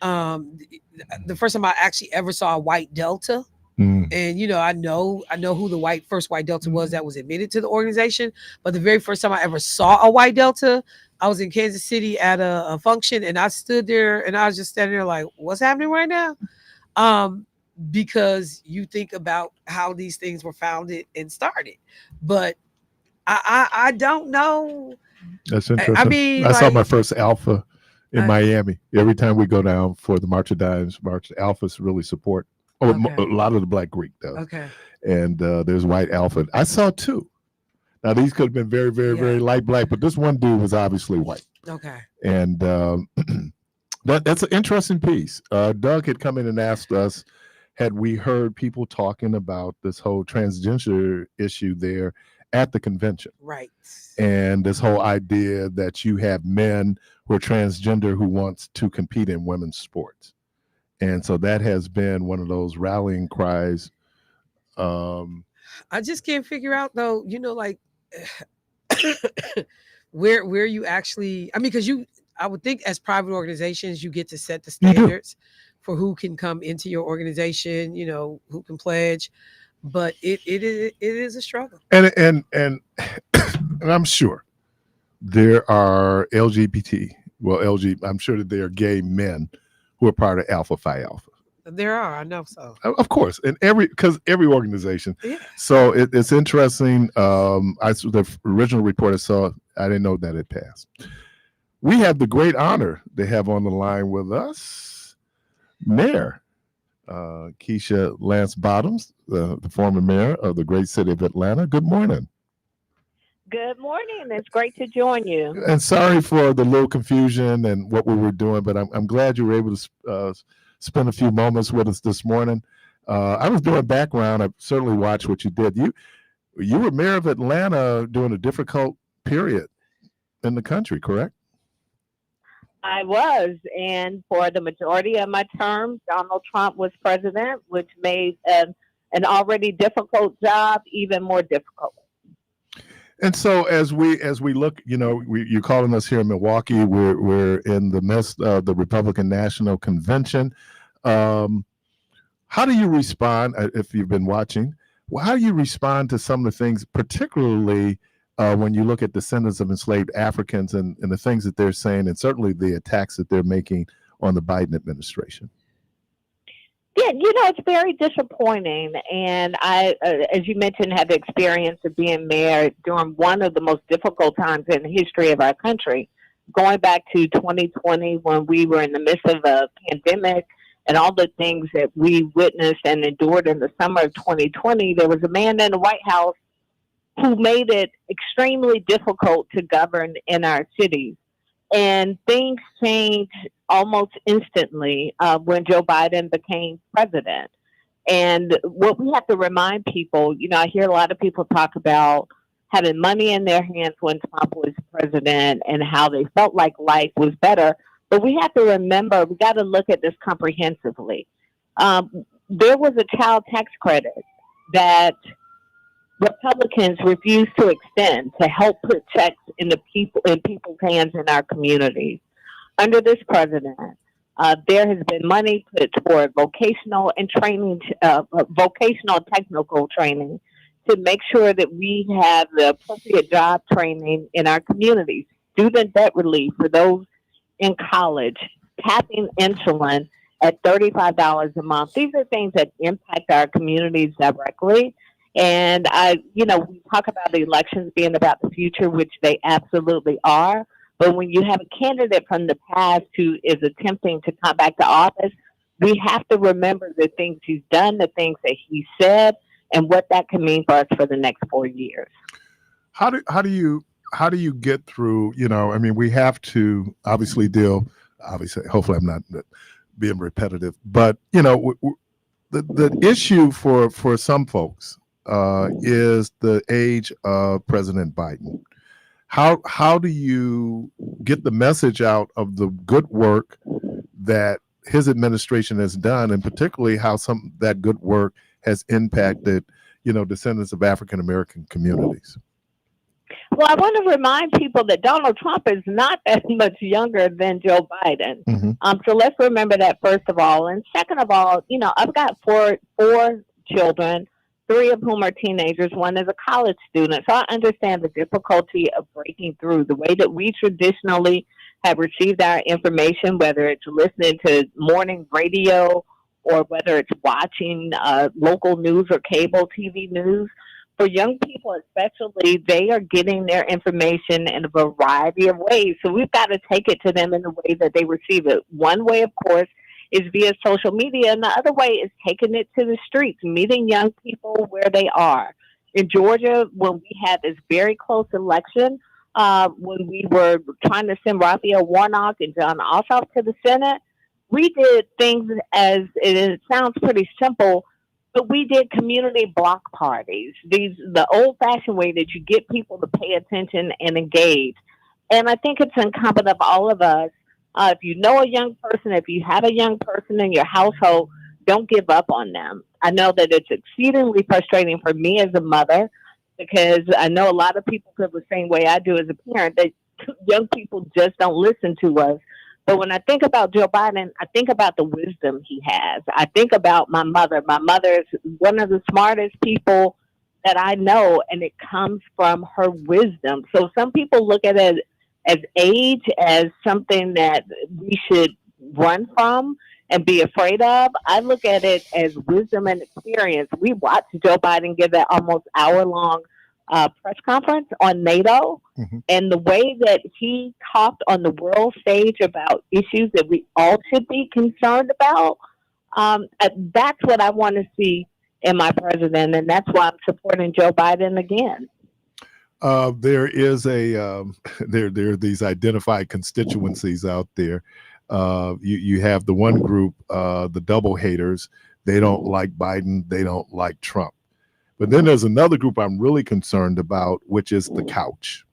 the first time I actually ever saw a white Delta. And I know who the first white Delta was that was admitted to the organization, but the very first time I ever saw a white Delta, I was in Kansas City at a function, and I stood there and I was just standing there like, what's happening right now? Because you think about how these things were founded and started, but I don't know. That's interesting. I mean, I saw my first Alpha in Miami. Every time we go down for the March of Dimes, Alphas really support. A lot of the Black Greek does. Okay. And there's white Alpha. I saw two. Now these could have been very, very, very light Black, but this one dude was obviously white. Okay. And that's an interesting piece. Doug had come in and asked us, had we heard people talking about this whole transgender issue there at the convention? Right. And this whole idea that you have men who are transgender who wants to compete in women's sports. And so that has been one of those rallying cries. I just can't figure out though, like where you actually, I mean, because I would think as private organizations, you get to set the standards for who can come into your organization, who can pledge, but it is a struggle. And I'm sure there are LGBT, I'm sure that there are gay men who are part of Alpha Phi Alpha. There are, I know so. Of course, and because every organization. Yeah. So it's interesting. The original report I saw, I didn't know that it passed. We have the great honor to have on the line with us Mayor Keisha Lance Bottoms, the former mayor of the great city of Atlanta. Good morning. Good morning. It's great to join you. And sorry for the little confusion and what we were doing, but I'm glad you were able to spend a few moments with us this morning. I was doing background. I certainly watched what you did. You were mayor of Atlanta during a difficult period in the country, correct? I was, and for the majority of my term, Donald Trump was president, which made an already difficult job even more difficult. And so as we look, you're calling us here in Milwaukee. We're in the midst of the Republican National Convention. How do you respond, if you've been watching? Well, how do you respond to some of the things, particularly when you look at descendants of enslaved Africans and the things that they're saying, and certainly the attacks that they're making on the Biden administration? Yeah, it's very disappointing. And I, as you mentioned, had the experience of being mayor during one of the most difficult times in the history of our country, going back to 2020 when we were in the midst of a pandemic and all the things that we witnessed and endured in the summer of 2020. There was a man in the White House who made it extremely difficult to govern in our cities. And things changed almost instantly when Joe Biden became president. And what we have to remind people, I hear a lot of people talk about having money in their hands when Trump was president and how they felt like life was better. But we have to remember, we got to look at this comprehensively. There was a child tax credit that Republicans refused to extend to help put checks in people's hands in our communities. Under this president, there has been money put toward vocational and training, vocational technical training, to make sure that we have the appropriate job training in our communities. Student debt relief for those in college, tapping insulin at $35 a month. These are things that impact our communities directly. And we talk about the elections being about the future, which they absolutely are. But when you have a candidate from the past who is attempting to come back to office, we have to remember the things he's done, the things that he said, and what that can mean for us for the next 4 years. How do you get through? I mean, we have to obviously deal. Obviously, hopefully, I'm not being repetitive, but the issue for some folks is the age of President Biden. How do you get the message out of the good work that his administration has done, and particularly how some that good work has impacted, descendants of African American communities? Well, I want to remind people that Donald Trump is not that much younger than Joe Biden. Mm-hmm. So let's remember that, first of all. And second of all, I've got four children, 3 of whom are teenagers. 1 is a college student. So I understand the difficulty of breaking through the way that we traditionally have received our information, whether it's listening to morning radio or whether it's watching local news or cable TV news. For young people especially, they are getting their information in a variety of ways. So we've got to take it to them in the way that they receive it. One way, of course, is via social media, and the other way is taking it to the streets, meeting young people where they are. In Georgia, when we had this very close election, when we were trying to send Raphael Warnock and John Ossoff to the Senate, we did things it sounds pretty simple, but we did community block parties. The old-fashioned way that you get people to pay attention and engage. And I think it's incumbent of all of us, if you know a young person, if you have a young person in your household, don't give up on them. I know that it's exceedingly frustrating for me as a mother, because I know a lot of people feel the same way I do as a parent, that young people just don't listen to us. But when I think about Joe Biden, I think about the wisdom he has. I think about my mother. My mother is one of the smartest people that I know, and it comes from her wisdom. So some people look at it as age, as something that we should run from and be afraid of. I look at it as wisdom and experience. We watched Joe Biden give that almost hour-long press conference on NATO, mm-hmm. and the way that he talked on the world stage about issues that we all should be concerned about, that's what I want to see in my president, and that's why I'm supporting Joe Biden again. There is there are these identified constituencies out there. You have the one group, the double haters. They don't like Biden. They don't like Trump. But then there's another group I'm really concerned about, which is the couch.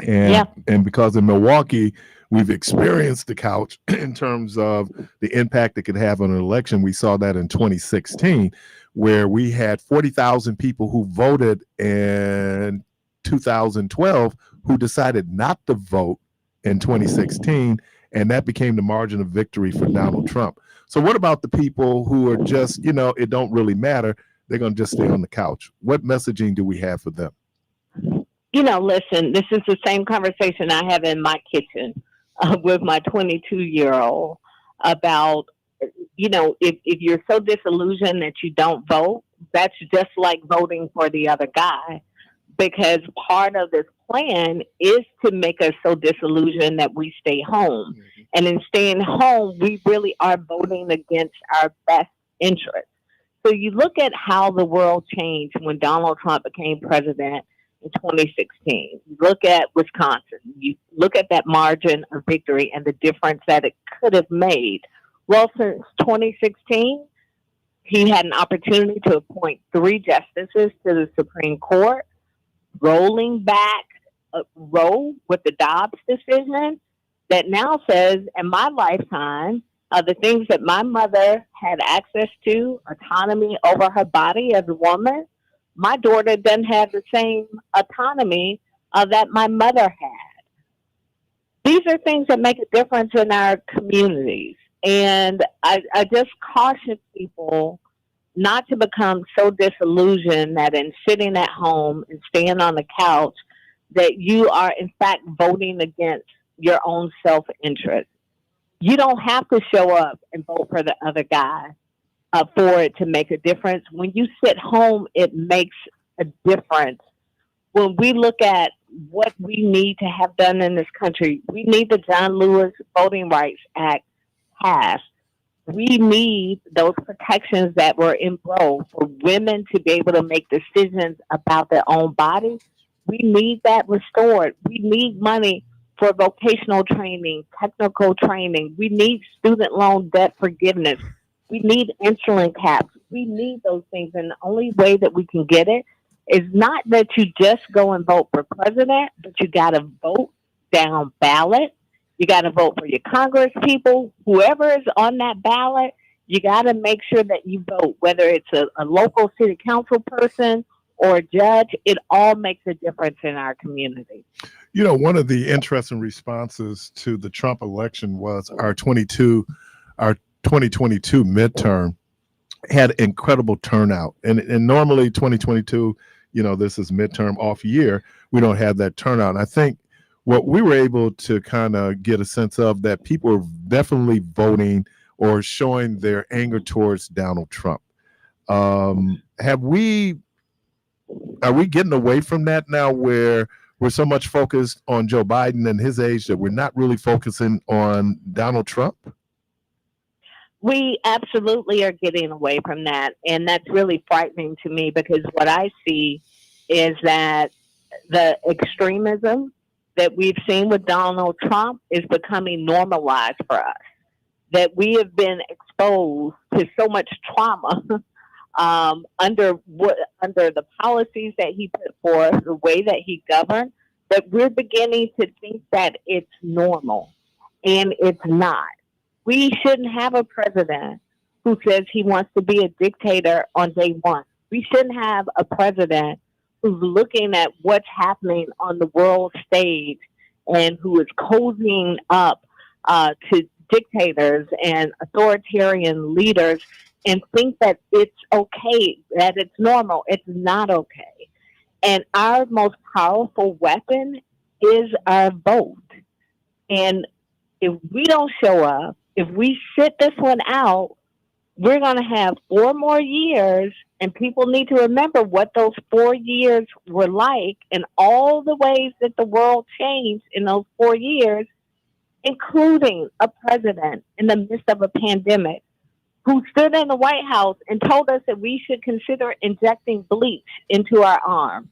And because in Milwaukee, we've experienced the couch in terms of the impact it could have on an election. We saw that in 2016, where we had 40,000 people who voted in 2012 who decided not to vote in 2016. And that became the margin of victory for Donald Trump. So what about the people who are just, it don't really matter? They're going to just stay on the couch. What messaging do we have for them? Listen, this is the same conversation I have in my kitchen with my 22-year-old about, if you're so disillusioned that you don't vote, that's just like voting for the other guy, because part of this plan is to make us so disillusioned that we stay home. Mm-hmm. And in staying home, we really are voting against our best interests. So you look at how the world changed when Donald Trump became president in 2016. You look at Wisconsin. You look at that margin of victory and the difference that it could have made. Well, since 2016, he had an opportunity to appoint 3 justices to the Supreme Court, rolling back Roe with the Dobbs decision that now says, in my lifetime, the things that my mother had access to, autonomy over her body as a woman, my daughter doesn't have the same autonomy that my mother had. These are things that make a difference in our communities. And I just caution people not to become so disillusioned that in sitting at home and staying on the couch, that you are in fact voting against your own self-interest. You don't have to show up and vote for the other guy for it to make a difference. When you sit home, it makes a difference. When we look at what we need to have done in this country. We need the John Lewis Voting Rights Act passed. We need those protections that were in Roe for women to be able to make decisions about their own bodies. We need that restored. We need money for vocational training, technical training. We need student loan debt forgiveness. We need insulin caps. We need those things. And the only way that we can get it is not that you just go and vote for president, but you got to vote down ballot. You got to vote for your Congress people, whoever is on that ballot. You got to make sure that you vote, whether it's a local city council person or a judge. It all makes a difference in our community. You know, one of the interesting responses to the Trump election was our 2022 midterm had incredible turnout. And normally 2022, you know, this is midterm off year. We don't have that turnout. And I think what we were able to kind of get a sense of that people are definitely voting or showing their anger towards Donald Trump. Are we getting away from that now where we're so much focused on Joe Biden and his age that we're not really focusing on Donald Trump? We absolutely are getting away from that. And that's really frightening to me because what I see is that the extremism that we've seen with Donald Trump is becoming normalized for us. That we have been exposed to so much trauma under the policies that he put forth, the way that he governed, that we're beginning to think that it's normal, and it's not. We shouldn't have a president who says he wants to be a dictator on day one. We shouldn't have a president who's looking at what's happening on the world stage and who is cozying up to dictators and authoritarian leaders and think that it's okay, that it's normal. It's not okay. And our most powerful weapon is our vote. And if we don't show up, if we sit this one out, we're going to have 4 more years, and people need to remember what those 4 years were like and all the ways that the world changed in those 4 years, including a president in the midst of a pandemic who stood in the White House and told us that we should consider injecting bleach into our arms.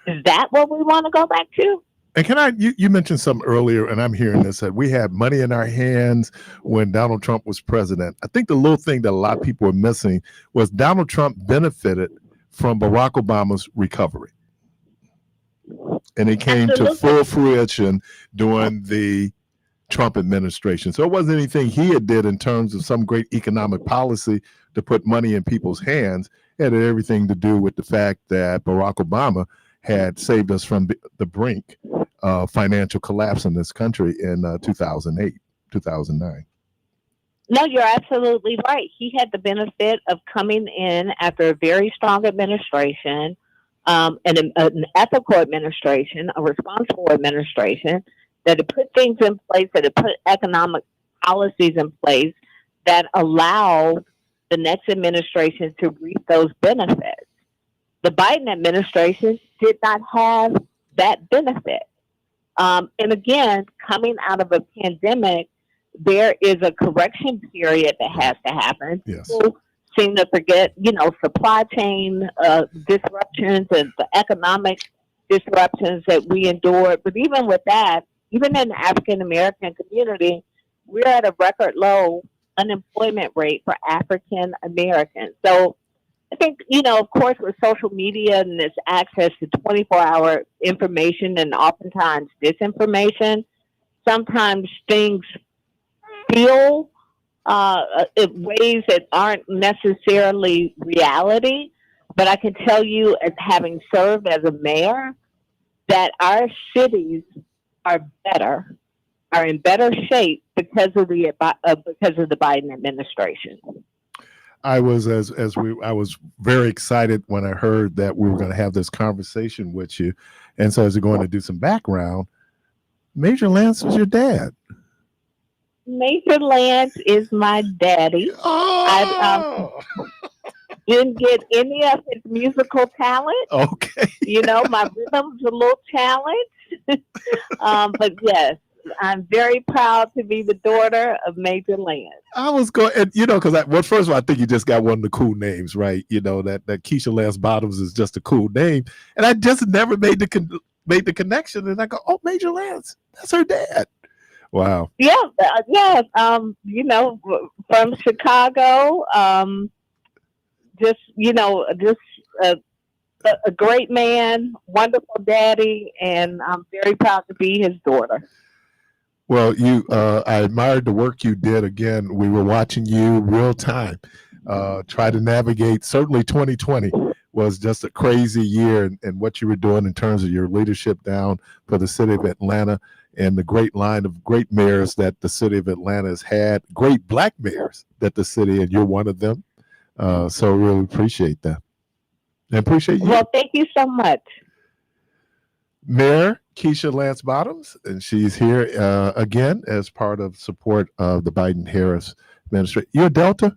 Is that what we want to go back to? And you mentioned something earlier, and I'm hearing this, that we had money in our hands when Donald Trump was president. I think the little thing that a lot of people are missing was Donald Trump benefited from Barack Obama's recovery. And it came to full fruition during the Trump administration. So it wasn't anything he had did in terms of some great economic policy to put money in people's hands. It had everything to do with the fact that Barack Obama had saved us from the brink of financial collapse in this country in 2008, 2009. No, you're absolutely right. He had the benefit of coming in after a very strong administration, and an ethical administration, a responsible administration, that had put things in place, that had put economic policies in place that allowed the next administration to reap those benefits. The Biden administration did not have that benefit. And again, coming out of a pandemic, there is a correction period that has to happen. Yes. People seem to forget, supply chain disruptions and the economic disruptions that we endured. But even with that, even in the African-American community, we're at a record low unemployment rate for African Americans. So I think, of course, with social media and this access to 24-hour information and oftentimes disinformation, sometimes things feel in ways that aren't necessarily reality. But I can tell you, as having served as a mayor, that our cities are in better shape because of the Biden administration. I was I was very excited when I heard that we were going to have this conversation with you, and so as we're going to do some background, Major Lance was your dad. Major Lance is my daddy. Oh. didn't get any of his musical talent. Okay. You know, my rhythm's a little challenged. But yes, I'm very proud to be the daughter of Major Lance. I was going, and because first of all, I think you just got one of the cool names, right? That Keisha Lance Bottoms is just a cool name, and I just never made the connection. And I go, oh, Major Lance, that's her dad. Wow. Yeah. From Chicago. Just a great man, wonderful daddy, and I'm very proud to be his daughter. Well, I admired the work you did. Again, we were watching you real time, try to navigate. Certainly 2020 was just a crazy year, and what you were doing in terms of your leadership down for the city of Atlanta and the great line of great mayors that the city of Atlanta has had, great Black mayors that the city, and you're one of them. So really appreciate that. And appreciate you. Well, thank you so much. Mayor Keisha Lance Bottoms, and she's here again as part of support of the Biden-Harris administration. You're a Delta?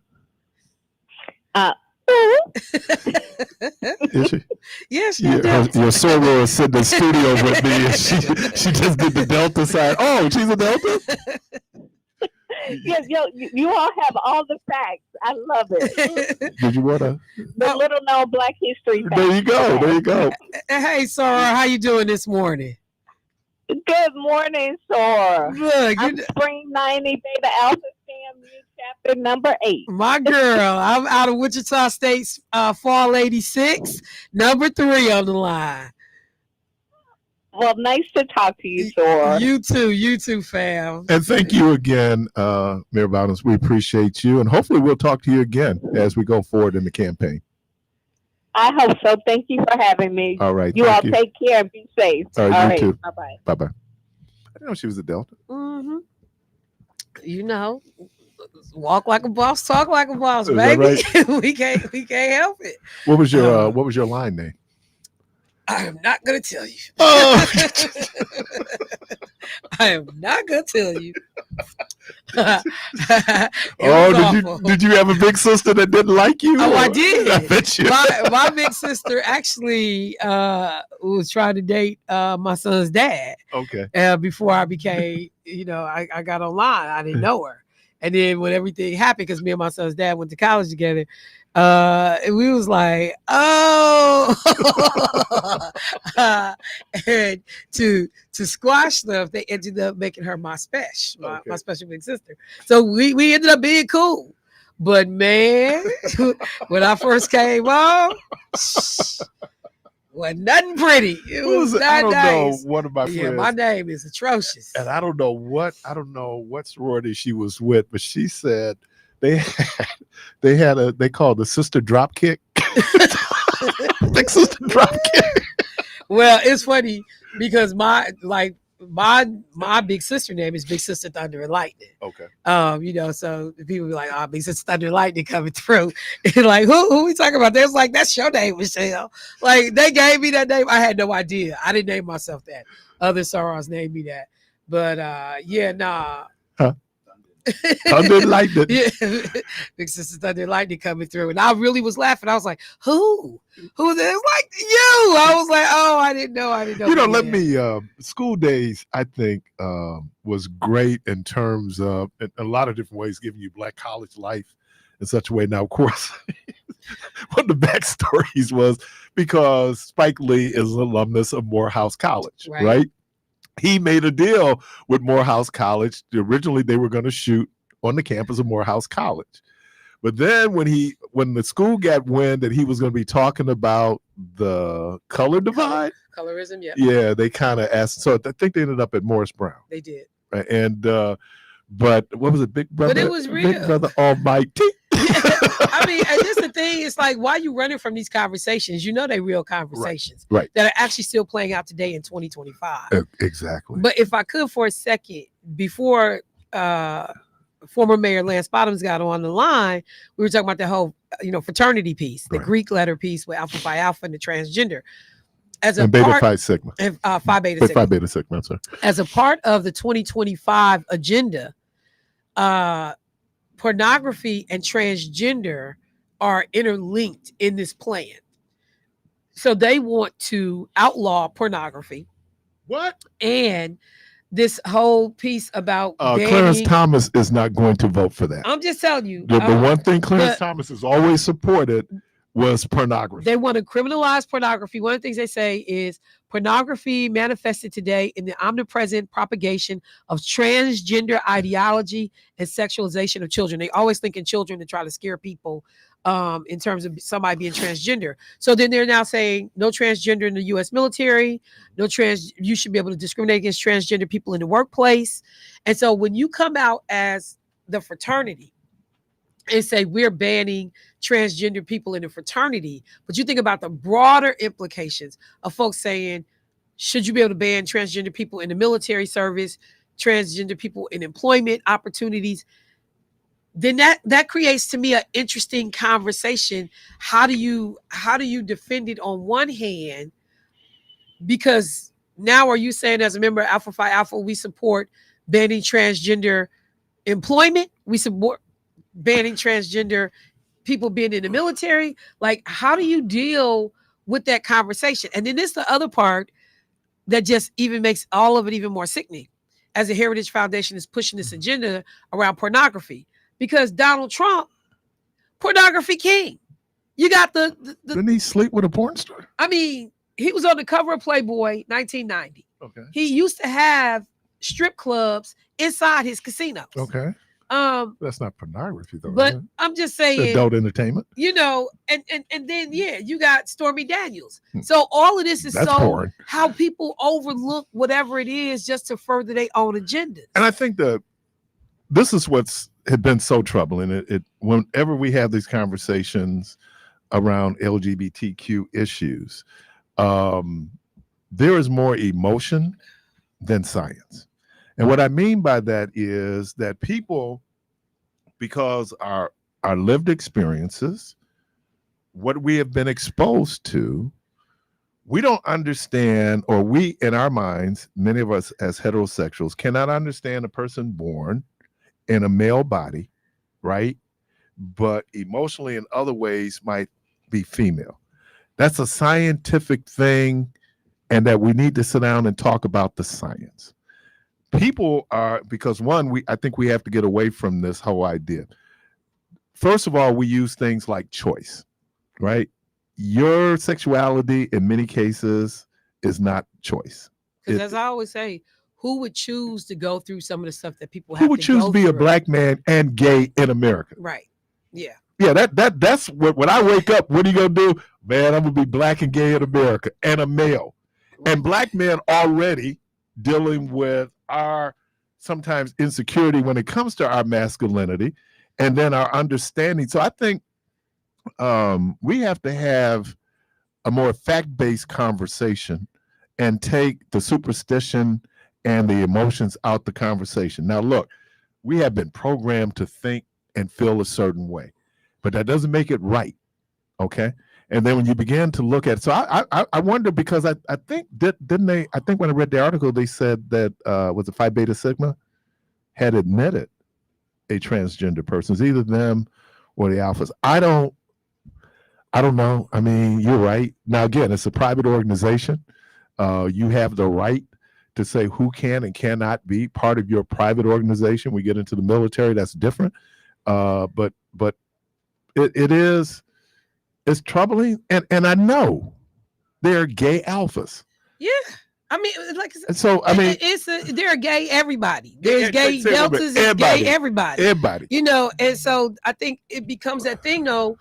Is she? Yes, Your soror is sitting in the studio with me, and she just did the Delta side. Oh, she's a Delta? Yes, you all have all the facts. I love it. Did you want to? The little known Black history facts. There you go. There you go. Hey, Sora, how you doing this morning? Good morning, Sora. Look, I'm Spring 90 Beta Alpha FAMU chapter number 8. My girl, I'm out of Wichita State's Fall 86, number 3 on the line. Well, nice to talk to you, Sora. You too, fam. And thank you again, Mayor Bottoms. We appreciate you, and hopefully we'll talk to you again as we go forward in the campaign. I hope so. Thank you for having me. All right. You all take care and be safe. All right, you too. Bye-bye. Bye-bye. I didn't know she was a Delta. Mm-hmm. Walk like a boss, talk like a boss, Is baby. that right? we can't help it. What was your line name? I am not gonna tell you. Oh. I am not gonna tell you. Did you have a big sister that didn't like you? Oh, I did. I bet you. My big sister actually was trying to date my son's dad. Okay. Before I became, I got online. I didn't know her. And then when everything happened, because me and my son's dad went to college together, and we was like, oh, and to squash stuff, they ended up making her my special big sister. So we ended up being cool. But man, when I first came on, wasn't nothing pretty. It was not I don't nice. know. One of my friends. Yeah, my name is atrocious. And I don't know what sorority she was with, but she said they called the sister drop kick. Big sister drop kick. Well, it's funny because my big sister name is Big Sister Thunder and Lightning. Okay. So people be like, oh, Big Sister Thunder and Lightning coming through. And like, who we talking about? They was like, that's your name, Michelle. Like, they gave me that name. I had no idea. I didn't name myself that. Other sorors named me that. But nah. Huh? Thunder and Lightning. Yeah. Big Sister Thunder and Lightning coming through. And I really was laughing. I was like, who? Who's it? It's like you. I was like, oh, I didn't know. School days, I think, was great in terms of in a lot of different ways, giving you Black college life in such a way. Now, of course, one of the backstories was because Spike Lee is an alumnus of Morehouse College, right? He made a deal with Morehouse College. Originally, they were going to shoot on the campus of Morehouse College. But then when the school got wind that he was going to be talking about the color divide. Colorism, yeah. Yeah, they kind of asked. So I think they ended up at Morris Brown. They did. Right? And, but what was it? Big Brother? But it was real. Big Brother Almighty. I mean, and this is the thing. It's like, why are you running from these conversations? They real conversations right. that are actually still playing out today in 2025. Exactly. But if I could for a second, before former Mayor Lance Bottoms got on the line, we were talking about the whole, fraternity piece, the Greek letter piece with Alpha Phi Alpha and the transgender. And Beta Phi Sigma. And Phi Beta Sigma. Phi Beta Sigma, sorry. As a part of the 2025 agenda, pornography and transgender are interlinked in this plan. So they want to outlaw pornography. What? And this whole piece about Clarence Thomas is not going to vote for that. I'm just telling you. The one thing Clarence Thomas has always supported was pornography. They want to criminalize pornography. One of the things they say is pornography manifested today in the omnipresent propagation of transgender ideology and sexualization of children. They always think in children to try to scare people in terms of somebody being transgender. So then they're now saying no transgender in the U.S. military, you should be able to discriminate against transgender people in the workplace. And so when you come out as the fraternity and say we're banning transgender people in the fraternity, but you think about the broader implications of folks saying, should you be able to ban transgender people in the military service, transgender people in employment opportunities? Then that creates to me an interesting conversation. How do you defend it on one hand? Because now are you saying as a member of Alpha Phi Alpha, we support banning transgender employment? We support banning transgender people being in the military? Like, how do you deal with that conversation? And then this the other part that just even makes all of it even more sickening, as the Heritage Foundation is pushing this agenda around pornography, because Donald Trump, pornography king. You got the Didn't he sleep with a porn star? I mean, he was on the cover of Playboy 1990. Okay. He used to have strip clubs inside his casinos. Okay. That's not pornography though. But I'm just saying, adult entertainment. You know, and then you got Stormy Daniels. So all of this is That's so porn. How people overlook whatever it is just to further their own agendas. And I think this is what's had been so troubling. It whenever we have these conversations around LGBTQ issues, there is more emotion than science. And what I mean by that is that people, because our lived experiences, what we have been exposed to, we don't understand, or we, in our minds, many of us as heterosexuals, cannot understand a person born in a male body, right? But emotionally in other ways might be female. That's a scientific thing, and that we need to sit down and talk about the science. People are, because one, I think we have to get away from this whole idea. First of all, we use things like choice, right? Your sexuality in many cases is not choice. Because as I always say, who would choose to go through some of the stuff that people have who would choose to be a black man and gay in America? Right. Yeah. Yeah, that's what when I wake up, what are you gonna do? Man, I'm gonna be black and gay in America and a male. Right. And black men already dealing with our sometimes insecurity when it comes to our masculinity and then our understanding. So I think we have to have a more fact-based conversation and take the superstition and the emotions out the conversation. Now, look, we have been programmed to think and feel a certain way, but that doesn't make it right, okay? And then when you begin to look at it, so I wonder, because I think, didn't they, I think when I read the article, they said that, was it Phi Beta Sigma had admitted a transgender person. It's either them or the alphas. I don't know. I mean, you're right. Now, again, it's a private organization. You have the right to say who can and cannot be part of your private organization. We get into the military, that's different. But it's troubling. And I know there are gay alphas. Yeah. I mean, like, so I mean, there are gay everybody. There's gay deltas, there's gay everybody. Everybody. You know, and so I think it becomes that thing though,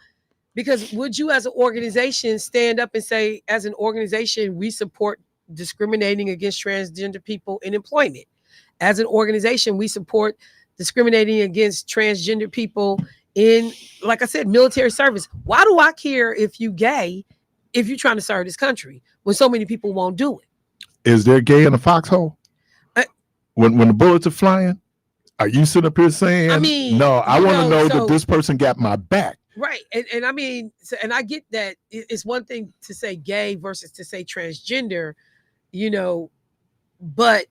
because would you as an organization stand up and say, as an organization, we support discriminating against transgender people in employment? As an organization, we support discriminating against transgender people in, like I said, military service. Why do I care if you gay, if you're trying to serve this country, when so many people won't do it? Is there gay in a foxhole? When the bullets are flying, are you sitting up here saying, I mean, no, I want to know that this person got my back? Right. And I mean, and I get that it's one thing to say gay versus to say transgender, you know, but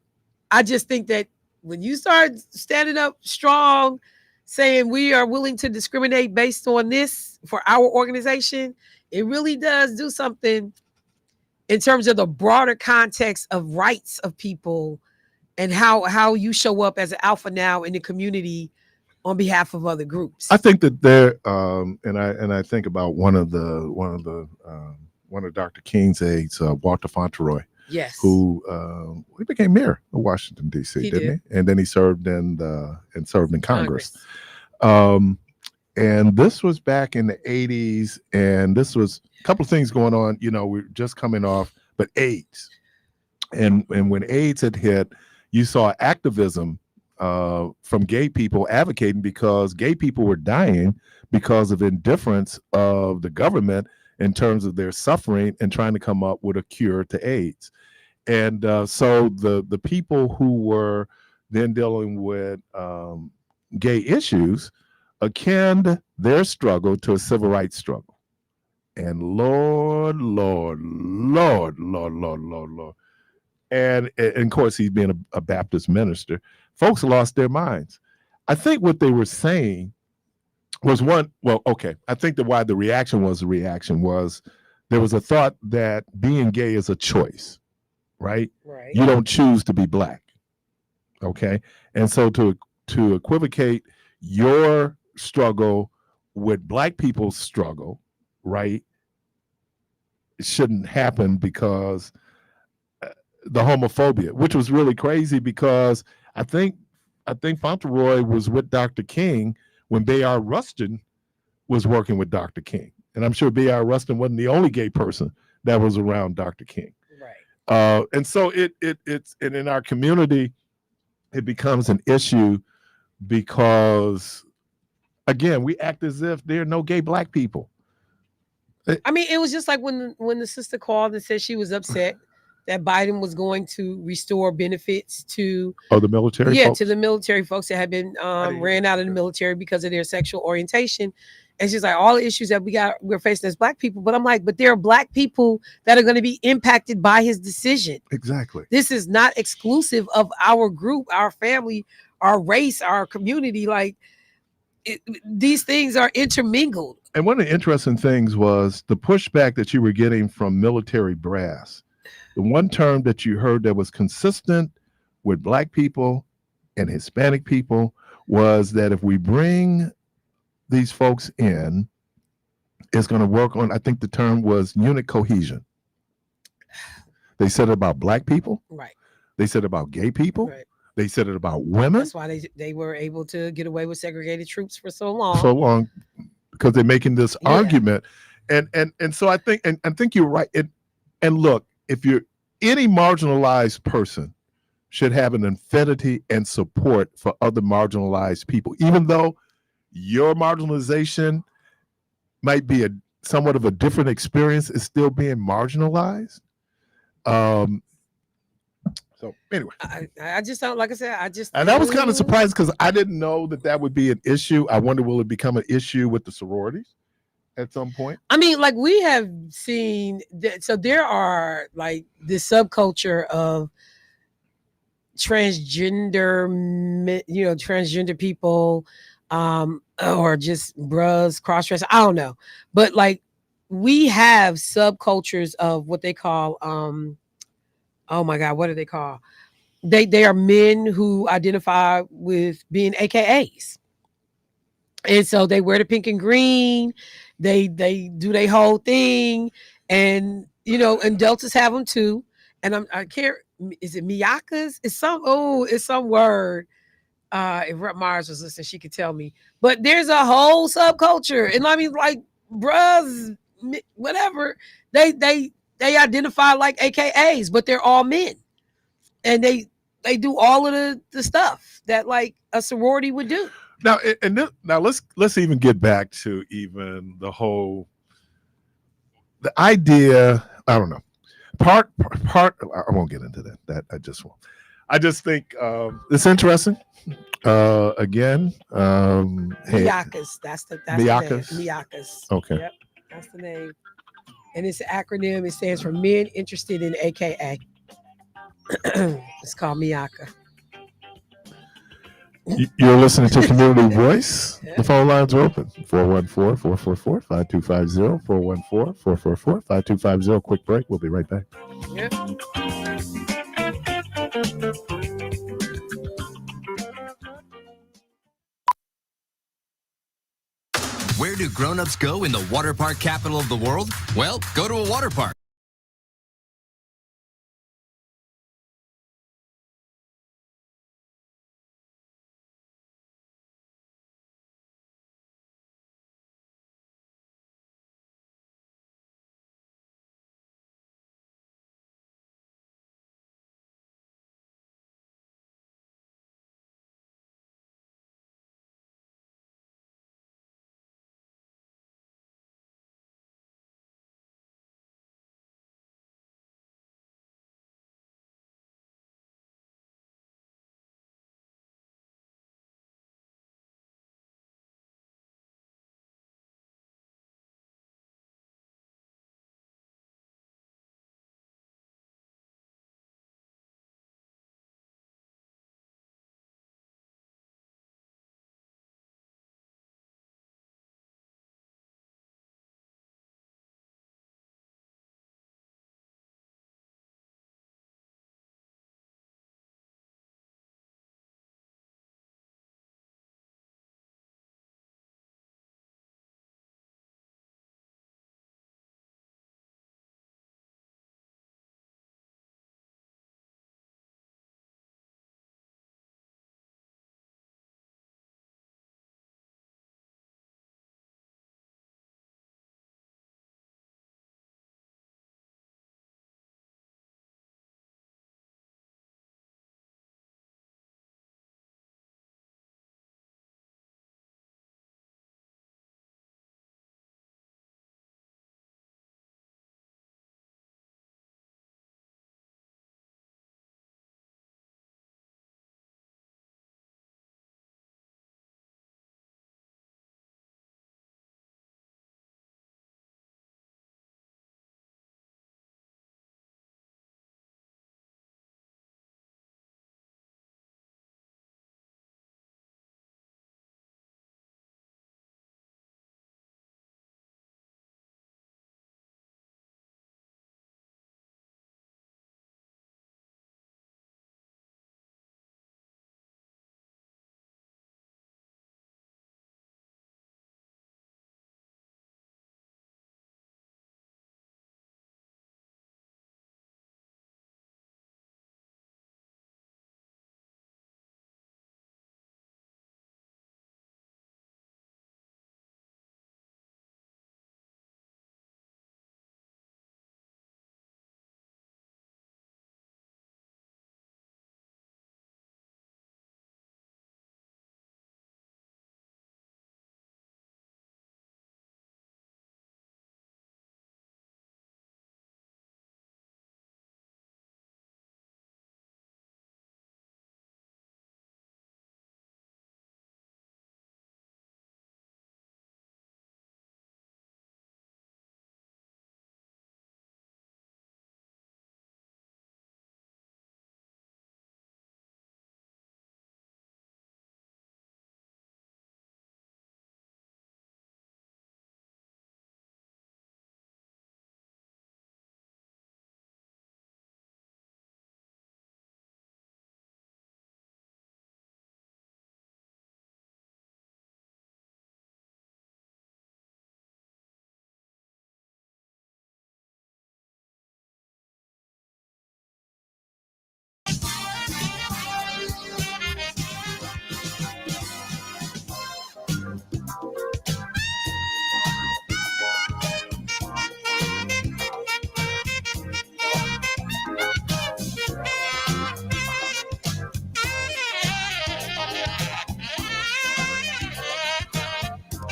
I just think that when you start standing up strong saying we are willing to discriminate based on this for our organization, it really does do something in terms of the broader context of rights of people and how you show up as an alpha now in the community on behalf of other groups. I think that there, and I think about one of Dr. King's aides, Walter Fauntleroy. Yes. Who he became mayor of Washington D.C. Didn't he? And then he served in Congress. And this was back in the 80s, and this was a couple of things going on. You know, we're just coming off, but AIDS, and when AIDS had hit, you saw activism from gay people advocating because gay people were dying because of indifference of the government in terms of their suffering and trying to come up with a cure to AIDS. And so the people who were then dealing with gay issues akin their struggle to a civil rights struggle. And Lord. And of course, he's being a Baptist minister. Folks lost their minds. I think what they were saying was I think that why the reaction was there was a thought that being gay is a choice, right? Right. You don't choose to be black. Okay. And so to equivocate your struggle with black people's struggle, right, it shouldn't happen because the homophobia, which was really crazy because I think Fauntleroy was with Dr. King when Bayard Rustin was working with Dr. King. And I'm sure Bayard Rustin wasn't the only gay person that was around Dr. King. Right. And so it's and in our community, it becomes an issue because, again, we act as if there are no gay black people. I mean, it was just like when the sister called and said she was upset that Biden was going to restore benefits to the military folks? To the military folks that had been ran out of the military because of their sexual orientation. And she's like, all the issues that we're facing as black people. But I'm like, but there are black people that are going to be impacted by his decision. Exactly. This is not exclusive of our group, our family, our race, our community. Like these things are intermingled. And one of the interesting things was the pushback that you were getting from military brass. The one term that you heard that was consistent with black people and Hispanic people was that if we bring these folks in, it's going to work on, I think the term was unit cohesion. They said it about black people. Right. They said it about gay people. Right. They said it about women. That's why they were able to get away with segregated troops for so long. Because they're making this argument. And so I think you're right. And look, if you're any marginalized person should have an affinity and support for other marginalized people, even though your marginalization might be somewhat of a different experience, is still being marginalized. So anyway, I just don't, like I said, and I was kind of surprised because I didn't know that would be an issue. I wonder, will it become an issue with the sororities at some point? I mean, like we have seen that, so there are like this subculture of transgender people, or just bros, cross-dressing. I don't know, but like we have subcultures of what they call, oh my God, what do they call? They are men who identify with being AKAs. And so they wear the pink and green, they do their whole thing, and and Deltas have them too. And I can't, is it Miyakas? It's some word. If Rep Myers was listening, she could tell me. But there's a whole subculture. And I mean, like, bruhs, whatever, they identify like AKAs, but they're all men. And they do all of the stuff that like a sorority would do. Now let's even get back to even the idea. I don't know. Part. I won't get into that. I just won't. I just think it's interesting. Again, Miyakas. That's Miyakas. the name. Miyakas. Okay. Yep, that's the name. And it's an acronym. It stands for Men Interested in AKA. It's called Miyaka. You're listening to Community Voice. The phone lines are open. 414-444-5250. 414-444-5250. Quick break. We'll be right back. Yeah. Where do grown-ups go in the water park capital of the world? Well, go to a water park.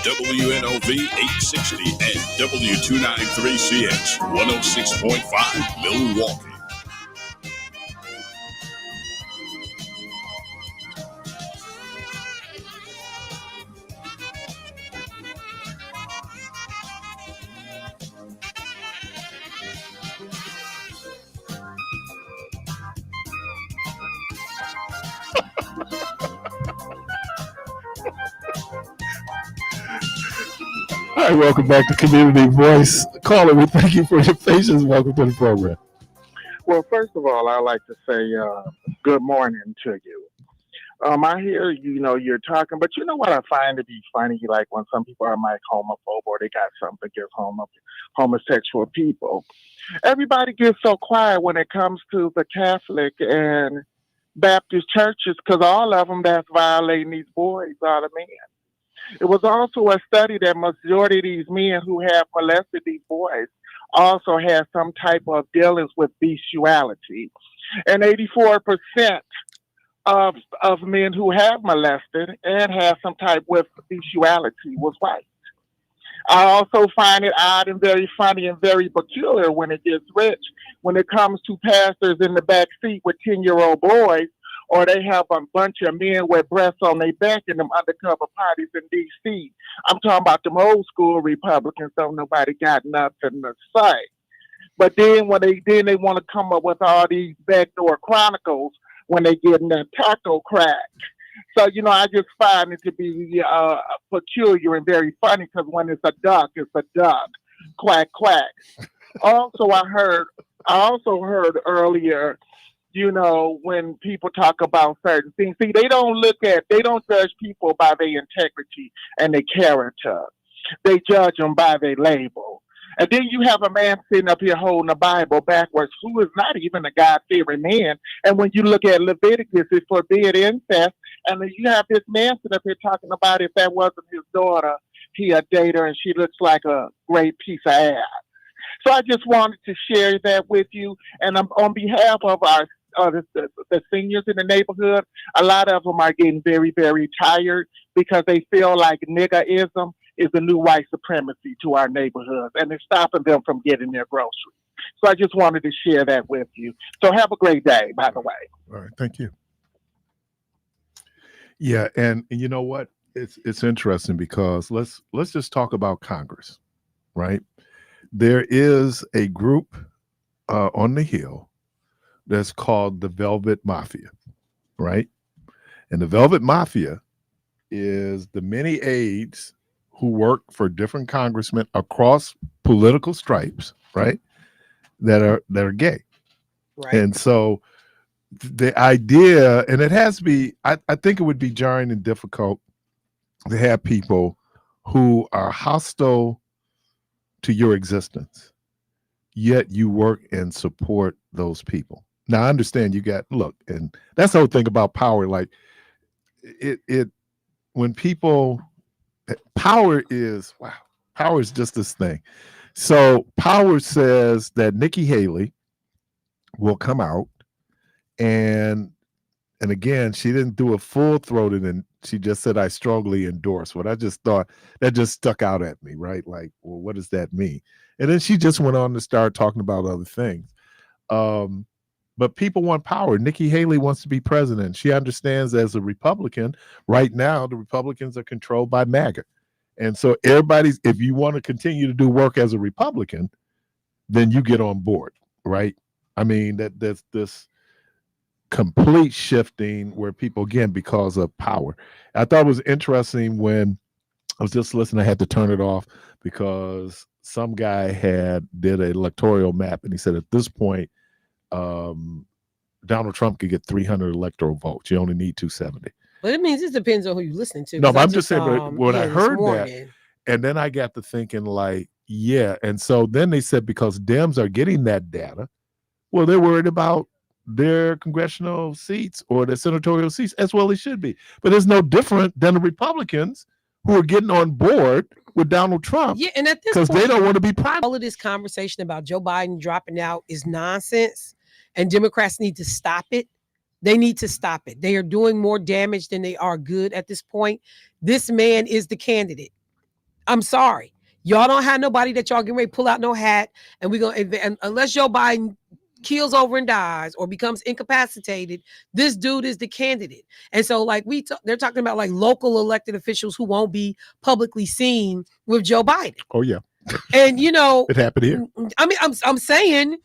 WNOV 860 and W293CH 106.5 Milwaukee. All right, welcome back to Community Voice. Caller, we thank you for your patience. Welcome to the program. Well, first of all, I'd like to say good morning to you. I hear you're talking, but you know what I find to be funny, like when some people are like homophobe or they got something against homosexual people. Everybody gets so quiet when it comes to the Catholic and Baptist churches because all of them that's violating these boys are the men. It was also a study that majority of these men who have molested these boys also have some type of dealings with bestiality. And 84% of men who have molested and have some type with bestiality was white. I also find it odd and very funny and very peculiar when it gets rich, when it comes to pastors in the back seat with 10-year-old boys, or they have a bunch of men with breasts on their back in them undercover parties in D.C. I'm talking about them old school Republicans, so nobody got nothing to say. But then when they want to come up with all these backdoor chronicles when they get in that taco crack. So, I just find it to be peculiar and very funny because when it's a duck, it's a duck. Quack, quack. Also, I heard earlier, when people talk about certain things, see, they don't judge people by their integrity and their character. They judge them by their label. And then you have a man sitting up here holding the Bible backwards who is not even a God-fearing man. And when you look at Leviticus, it forbids incest. And then you have this man sitting up here talking about if that wasn't his daughter, he'd date her and she looks like a great piece of ass. So I just wanted to share that with you. And on behalf of our the seniors in the neighborhood, a lot of them are getting very, very tired because they feel like niggerism is the new white supremacy to our neighborhoods, and it's stopping them from getting their groceries. So I just wanted to share that with you. So have a great day, by the way. All right, thank you. Yeah, and you know what? It's interesting because let's just talk about Congress, right? There is a group on the Hill that's called the Velvet Mafia, right? And the Velvet Mafia is the many aides who work for different congressmen across political stripes, right? That are gay. Right. And so the idea, and it has to be, I think it would be jarring and difficult to have people who are hostile to your existence, yet you work and support those people. Now I understand and that's the whole thing about power. Like when people, power is just this thing. So power says that Nikki Haley will come out and again, she didn't do a full-throated and she just said, I strongly endorse. What I just thought that just stuck out at me, right? Like, well, what does that mean? And then she just went on to start talking about other things. But people want power. Nikki Haley wants to be president. She understands as a Republican, right now, the Republicans are controlled by MAGA. And so if you want to continue to do work as a Republican, then you get on board, right? I mean, there's this complete shifting where people, again, because of power. I thought it was interesting when I was just listening, I had to turn it off because some guy did an electoral map and he said at this point, Donald Trump could get 300 electoral votes. You only need 270. But it means it depends on who you listen to. No, but I'm just saying, but when I heard that, and then I got to thinking like, yeah. And so then they said because Dems are getting that data, well, they're worried about their congressional seats or their senatorial seats, as well they should be. But it's no different than the Republicans who are getting on board with Donald Trump. Yeah, and at this point, because they don't want to be primary. All of this conversation about Joe Biden dropping out is nonsense, and Democrats need to stop it. They need to stop it. They are doing more damage than they are good at this point. This man is the candidate. I'm sorry. Y'all don't have nobody that y'all getting ready to pull out no hat, and we're going to, unless Joe Biden keels over and dies or becomes incapacitated, this dude is the candidate. And so like they're talking about like local elected officials who won't be publicly seen with Joe Biden. Oh yeah. And it happened here. I mean, I'm saying,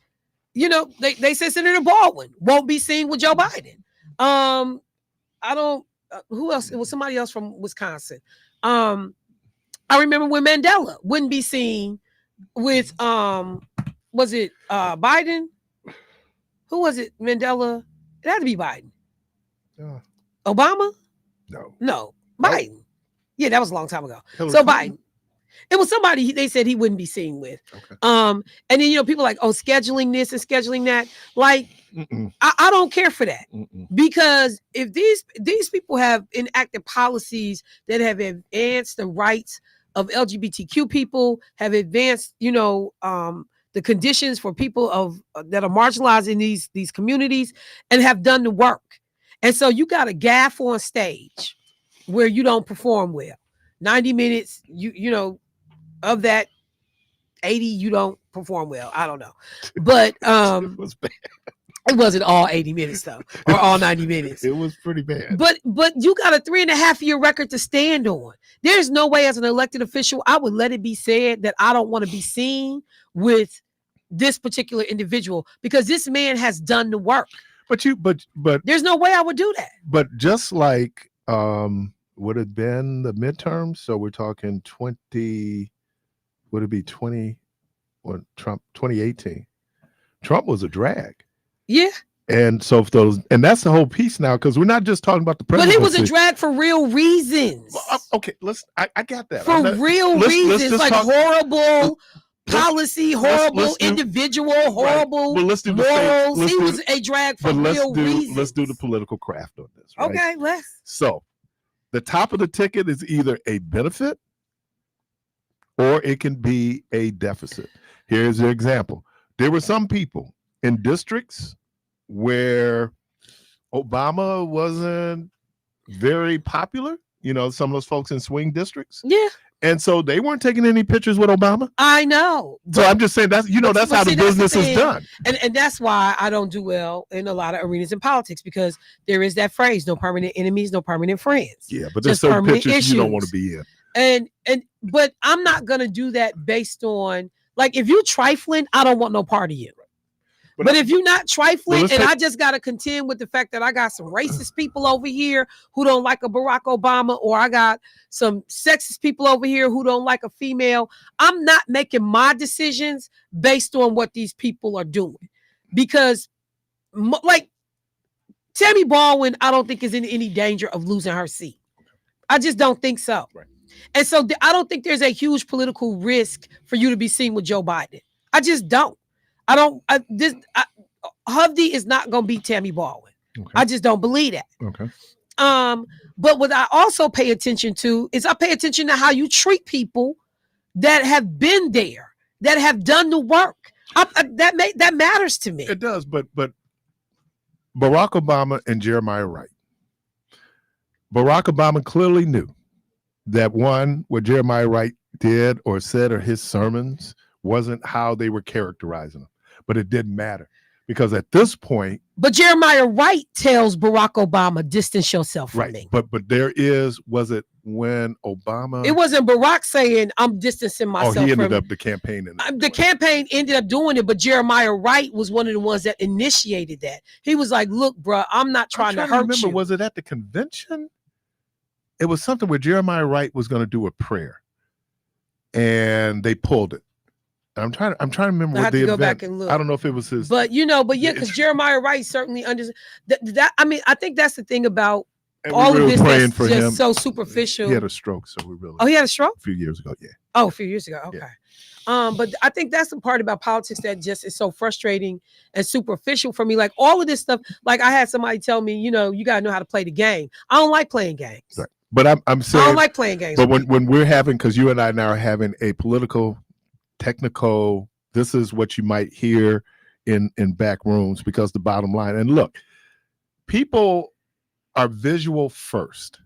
they said Senator Baldwin won't be seen with Joe Biden. I don't who else? It was somebody else from Wisconsin. I remember when Mandela wouldn't be seen with was it Biden? Who was it? Mandela? It had to be Biden. Obama? No. Biden. Yeah, that was a long time ago. Hillary Clinton? Biden. It was somebody they said he wouldn't be seen with. Okay. And then people like, oh, scheduling this and scheduling that. Like, I don't care for that. Because if these people have enacted policies that have advanced the rights of LGBTQ people, have advanced, the conditions for people that are marginalized in these communities, and have done the work. And so you got a gaff on stage where you don't perform well. 90 minutes, of that 80, you don't perform well. I don't know. But it was bad. It wasn't all 80 minutes though, or all 90 minutes. It was pretty bad. But you got a 3.5-year record to stand on. There's no way as an elected official I would let it be said that I don't want to be seen with this particular individual, because this man has done the work. But there's no way I would do that. But just like would have been the midterms, so we're talking 20, would it be 20 or Trump 2018? Trump was a drag. Yeah. And so and that's the whole piece now, because we're not just talking about the presidency. But he was a drag for real reasons. Well, okay, I got that. For real reasons, like horrible policy, horrible individual, horrible morals. He was a drag for real reasons. Let's do the political craft on this. Right? Okay, let's. So the top of the ticket is either a benefit or it can be a deficit. Here's the example. There were some people in districts where Obama wasn't very popular, some of those folks in swing districts. Yeah. And so they weren't taking any pictures with Obama. I know. So I'm just saying that's how the business is done. And that's why I don't do well in a lot of arenas in politics, because there is that phrase, no permanent enemies, no permanent friends. Yeah, but there's certain pictures issues you don't want to be in. But I'm not gonna do that based on, like, if you trifling, I don't want no part of you. But if you're not trifling, I just got to contend with the fact that I got some racist people over here who don't like a Barack Obama, or I got some sexist people over here who don't like a female, I'm not making my decisions based on what these people are doing. Because, like, Tammy Baldwin, I don't think is in any danger of losing her seat. I just don't think so. Right. And so I don't think there's a huge political risk for you to be seen with Joe Biden. I just don't. Hovde is not going to beat Tammy Baldwin. Okay. I just don't believe that. Okay. But what I also pay attention to is I pay attention to how you treat people that have been there, that have done the work. That matters to me. It does, but Barack Obama and Jeremiah Wright. Barack Obama clearly knew that what Jeremiah Wright did or said or his sermons wasn't how they were characterizing them. But it didn't matter, because at this point. But Jeremiah Wright tells Barack Obama, distance yourself from me. But was it when Obama? It wasn't Barack saying, I'm distancing myself. He ended up the campaign. The campaign ended up doing it, but Jeremiah Wright was one of the ones that initiated that. He was like, look, bro, I'm not trying to hurt you. Was it at the convention? It was something where Jeremiah Wright was going to do a prayer, and they pulled it. I'm trying to remember what the event. Back and look. I don't know if it was his. But because Jeremiah Wright certainly understands that. I mean, I think that's the thing about all of this that's just him. So superficial. He had a stroke, so we really. Oh, he had a stroke? A few years ago, yeah. Oh, a few years ago, okay. Yeah. But I think that's the part about politics that just is so frustrating and superficial for me. Like all of this stuff. Like I had somebody tell me, you gotta know how to play the game. I don't like playing games. Right. But I'm saying I don't like playing games. But when we're having, because you and I now are having a political, technical, this is what you might hear in back rooms, because the bottom line, and look, people are visual first,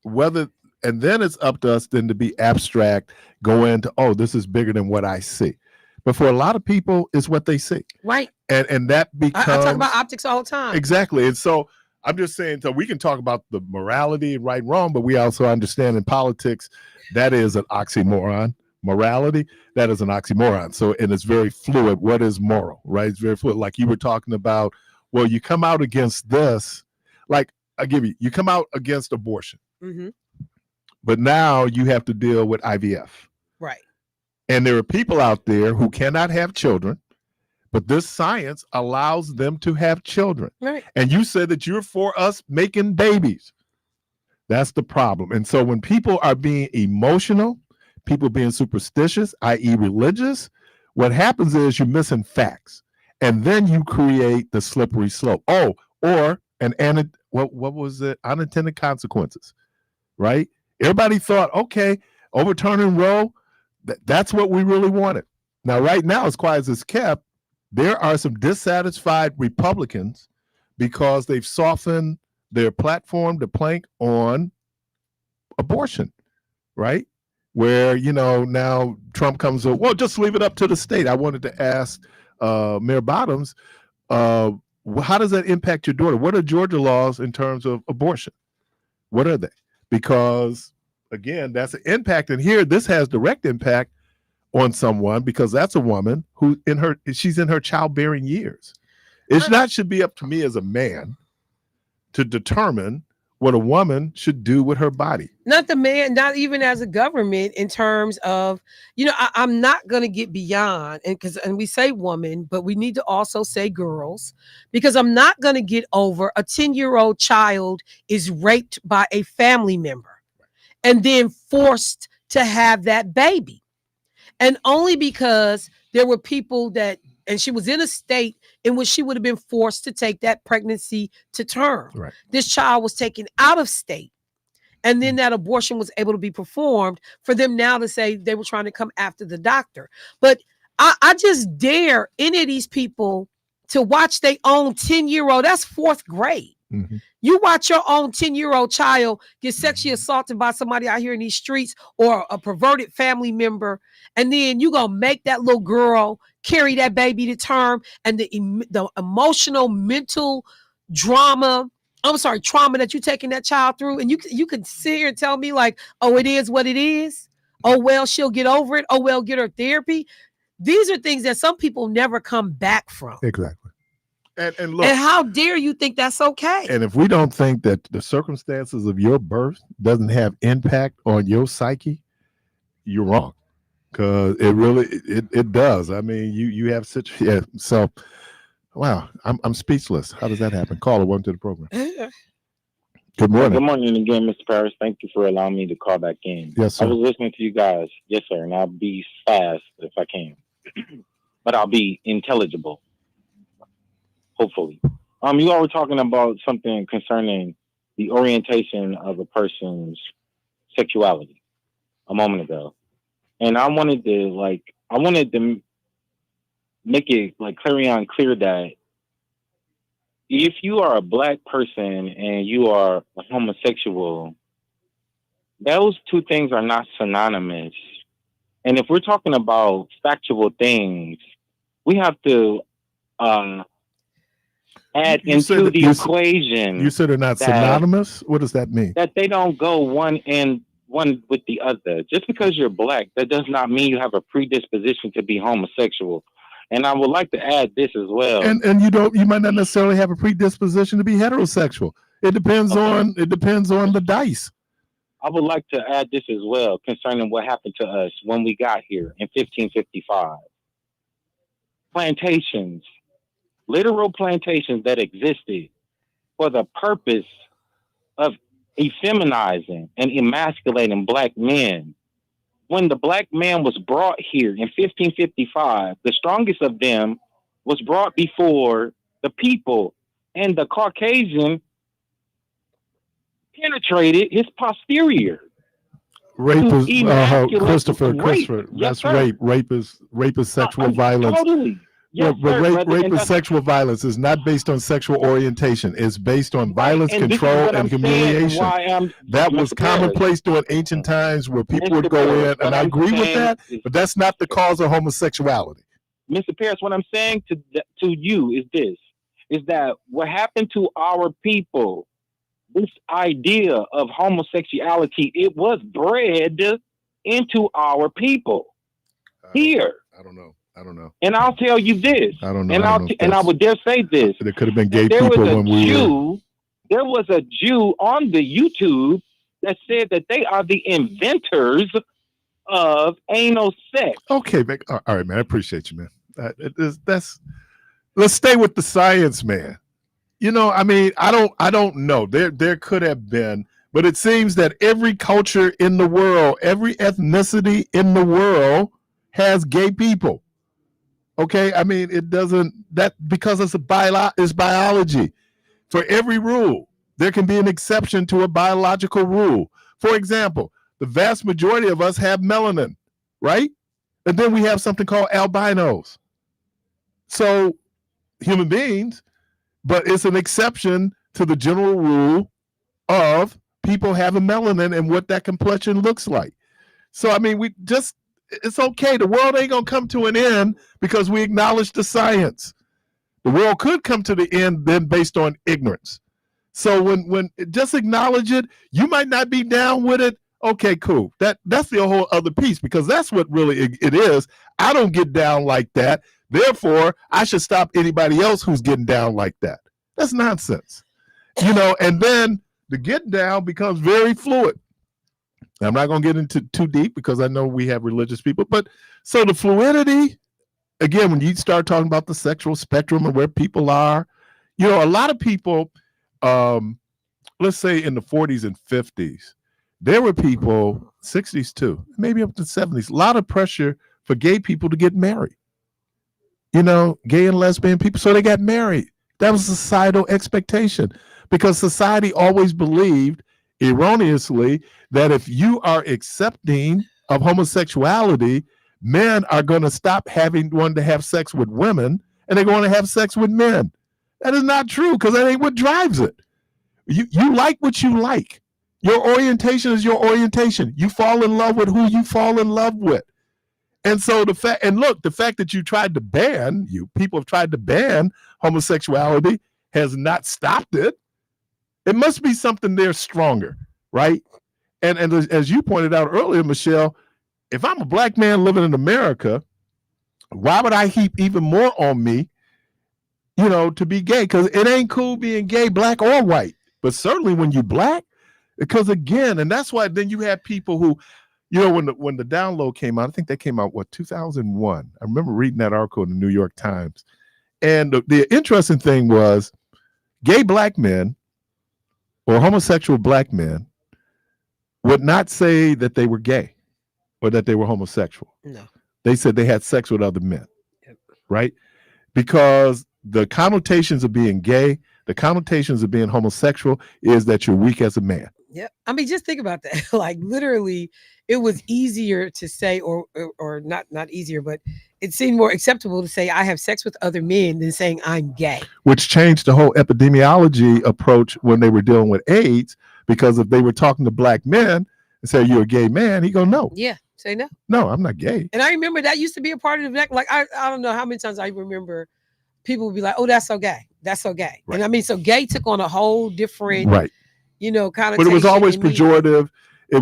and then it's up to us then to be abstract, go into, oh, this is bigger than what I see. But for a lot of people, it's what they see. Right. And that becomes, I talk about optics all the time. Exactly. And so I'm just saying, so we can talk about the morality, right and wrong, but we also understand in politics, that is an oxymoron. Morality, that is an oxymoron. So, and it's very fluid. What is moral, right? It's very fluid. Like you were talking about, well, you come out against this, like I give you come out against abortion. Mm-hmm. but now you have to deal with IVF. Right. And there are people out there who cannot have children, but this science allows them to have children. Right. And you said that you're for us making babies. That's the problem. And so when people are being emotional, people being superstitious, i.e. religious, what happens is you're missing facts. And then you create the slippery slope. Oh, or what was it? Unintended consequences, right? Everybody thought, okay, overturning Roe, that's what we really wanted. Now, right now, as quiet as it's kept, there are some dissatisfied Republicans because they've softened their platform to plank on abortion, right? Where, now Trump comes up, well, just leave it up to the state. I wanted to ask Mayor Bottoms, how does that impact your daughter? What are Georgia laws in terms of abortion? What are they? Because, again, that's an impact. And here, this has direct impact on someone because that's a woman who she's in her childbearing years. It should be up to me as a man to determine what a woman should do with her body. Not the man, not even as a government in terms of, I'm not going to get beyond, and we say woman, but we need to also say girls, because I'm not going to get over a 10-year-old child is raped by a family member and then forced to have that baby. And only because there were people and she was in a state in which she would have been forced to take that pregnancy to term. Right. This child was taken out of state. And then that abortion was able to be performed for them now to say they were trying to come after the doctor. But I just dare any of these people to watch their own 10-year-old. That's fourth grade. Mm-hmm. You watch your own 10-year-old child get sexually assaulted by somebody out here in these streets or a perverted family member, and then you gonna make that little girl carry that baby to term, and the emotional, mental trauma that you taking that child through, and you can sit here and tell me like, oh, it is what it is. Oh, well, she'll get over it. Oh, well, get her therapy. These are things that some people never come back from. Exactly. And look, and how dare you think that's okay? And if we don't think that the circumstances of your birth doesn't have impact on your psyche, you're wrong. Because it really it does. I mean, you have such so wow, I'm speechless. How does that happen? Caller, welcome to the program. Good morning. Good morning again, Mr. Parris. Thank you for allowing me to call back in. Yes, sir. I was listening to you guys. Yes, sir. And I'll be fast if I can. But I'll be intelligible. Hopefully. You all were talking about something concerning the orientation of a person's sexuality a moment ago. And I wanted to make it clear that if you are a black person and you are a homosexual, those two things are not synonymous. And if we're talking about factual things, we have to add into the equation. You said they're not synonymous? What does that mean? That they don't go one with the other. Just because you're black, that does not mean you have a predisposition to be homosexual. And I would like to add this as well. And you might not necessarily have a predisposition to be heterosexual. It depends on the dice. I would like to add this as well concerning what happened to us when we got here in 1555. Plantations, literal plantations that existed for the purpose of effeminizing and emasculating black men. When the black man was brought here in 1555, the strongest of them was brought before the people, and the Caucasian penetrated his posterior. Rape is Christopher. Yes, that's rape. Rape is sexual violence. Totally. Yes, but sir, rape is sexual violence. Is not based on sexual orientation. It's based on violence, control, and humiliation. That was commonplace during ancient times where people would go in, and I agree with that, but that's not the cause of homosexuality. Mr. Parris, what I'm saying to you is this, is that what happened to our people, this idea of homosexuality, it was bred into our people here. I don't know. And I'll tell you this. I don't know. And I would dare say this. There could have been gay people when we were. There was a Jew on the YouTube that said that they are the inventors of anal sex. Okay, man. All right, man. I appreciate you, man. Let's stay with the science, man. You know, I mean, I don't know. There could have been, but it seems that every culture in the world, every ethnicity in the world has gay people. Okay, I mean, it doesn't that because it's biology. For every rule, there can be an exception to a biological rule. For example, the vast majority of us have melanin, right? And then we have something called albinos. So human beings, but it's an exception to the general rule of people having melanin and what that complexion looks like. So, I mean, it's okay. The world ain't going to come to an end because we acknowledge the science. The world could come to the end then based on ignorance. So when just acknowledge it, you might not be down with it. Okay, cool. That's the whole other piece, because that's what really it is. I don't get down like that. Therefore, I should stop anybody else who's getting down like that. That's nonsense. You know, and then the get down becomes very fluid. I'm not going to get into too deep because I know we have religious people, but so the fluidity, again, when you start talking about the sexual spectrum and where people are, you know, a lot of people, let's say in the 40s and 50s, there were people, 60s too, maybe up to 70s, a lot of pressure for gay people to get married. You know, gay and lesbian people, so they got married. That was a societal expectation because society always believed, erroneously, that if you are accepting of homosexuality, men are going to stop wanting to have sex with women and they're going to have sex with men. That is not true, because that ain't what drives it. You like what you like. Your orientation is your orientation. You fall in love with who you fall in love with. And so the fact that you tried to ban, people have tried to ban homosexuality has not stopped it. It must be something there stronger, right? And as you pointed out earlier, Michelle, if I'm a black man living in America, why would I heap even more on me, you know, to be gay? Because it ain't cool being gay, black or white. But certainly when you black, because again, and that's why then you have people who, you know, when the download came out, I think that came out, 2001. I remember reading that article in the New York Times. And the interesting thing was gay black men or homosexual black men would not say that they were gay or that they were homosexual. No. They said they had sex with other men, yep. Right? Because the connotations of being gay, the connotations of being homosexual is that you're weak as a man. Yeah. I mean, just think about that. Like literally, it was easier to say, or not easier, but it seemed more acceptable to say I have sex with other men than saying I'm gay. Which changed the whole epidemiology approach when they were dealing with AIDS, because if they were talking to black men and say you're a gay man, he go no. Yeah, say no. No, I'm not gay. And I remember that used to be a part of the like I don't know how many times I remember people would be like, oh, that's so gay. That's so gay. Right. And I mean, so gay took on a whole different you know, kind of. But it was always pejorative. It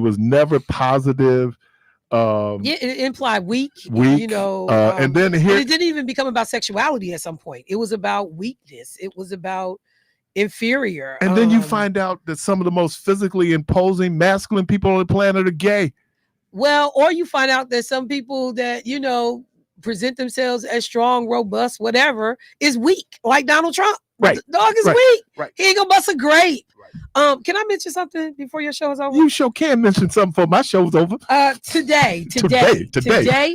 was never positive. It implied weak. You know, and then here it didn't even become about sexuality at some point. It was about weakness. It was about inferior. And then you find out that some of the most physically imposing masculine people on the planet are gay. Well, or you find out that some people that, you know, present themselves as strong, robust, whatever, is weak, like Donald Trump. Right. The dog is weak. Right. He ain't gonna bust a grape. Right. Can I mention something before your show is over? You sure can mention something before my show's over. Today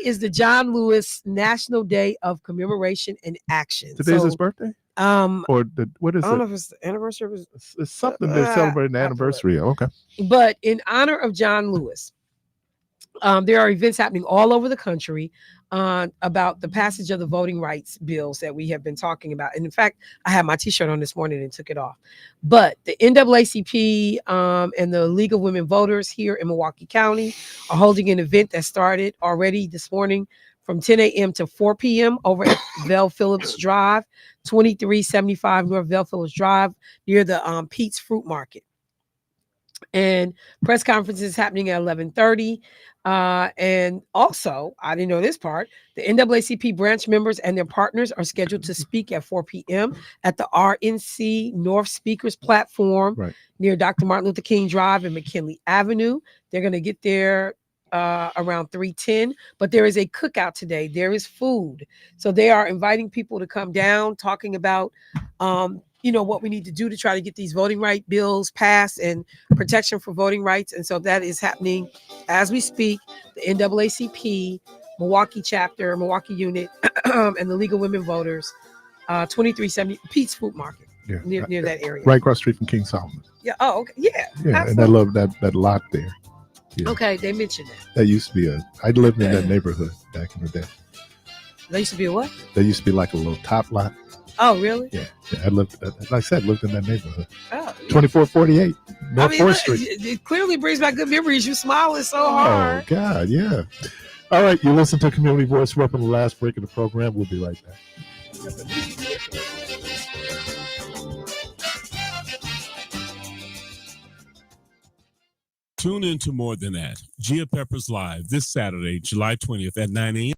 is the John Lewis National Day of Commemoration and Action. Today's his birthday? What is it? I don't know if it's the anniversary. It's something they're celebrating the anniversary of. Okay. But in honor of John Lewis, there are events happening all over the country about the passage of the voting rights bills that we have been talking about. And in fact, I had my t-shirt on this morning and took it off. But the NAACP and the League of Women Voters here in Milwaukee County are holding an event that started already this morning from 10 a.m. to 4 p.m. over at Vel Phillips Drive, 2375 North Vel Phillips Drive, near the Pete's Fruit Market. And press conference is happening at 11:30. And also, I didn't know this part, the NAACP branch members and their partners are scheduled to speak at 4 p.m. at the RNC North Speakers Platform near Dr. Martin Luther King Drive and McKinley Avenue. They're going to get there around 3:10, but there is a cookout today. There is food. So they are inviting people to come down, talking about what we need to do to try to get these voting right bills passed and protection for voting rights. And so that is happening as we speak. The NAACP, Milwaukee chapter, Milwaukee unit, and the League of Women Voters, 2370 Pete's Food Market, near that area. Right across the street from King Solomon. Yeah. Oh, okay. Yeah. Yeah, absolutely. And I love that lot there. Yeah. Okay, they mentioned that. That used to be I lived in that neighborhood back in the day. There used to be a what? There used to be like a little top lot. Oh, really? Yeah. I lived, like I said, lived in that neighborhood. Oh. 2448 North 4th Street. It clearly brings back good memories. You're smiling so hard. Oh, God, yeah. All right, you listen to Community Voice. We're up on the last break of the program. We'll be right back. Tune in to More Than That, Gia Peppers Live, this Saturday, July 20th at 9 a.m.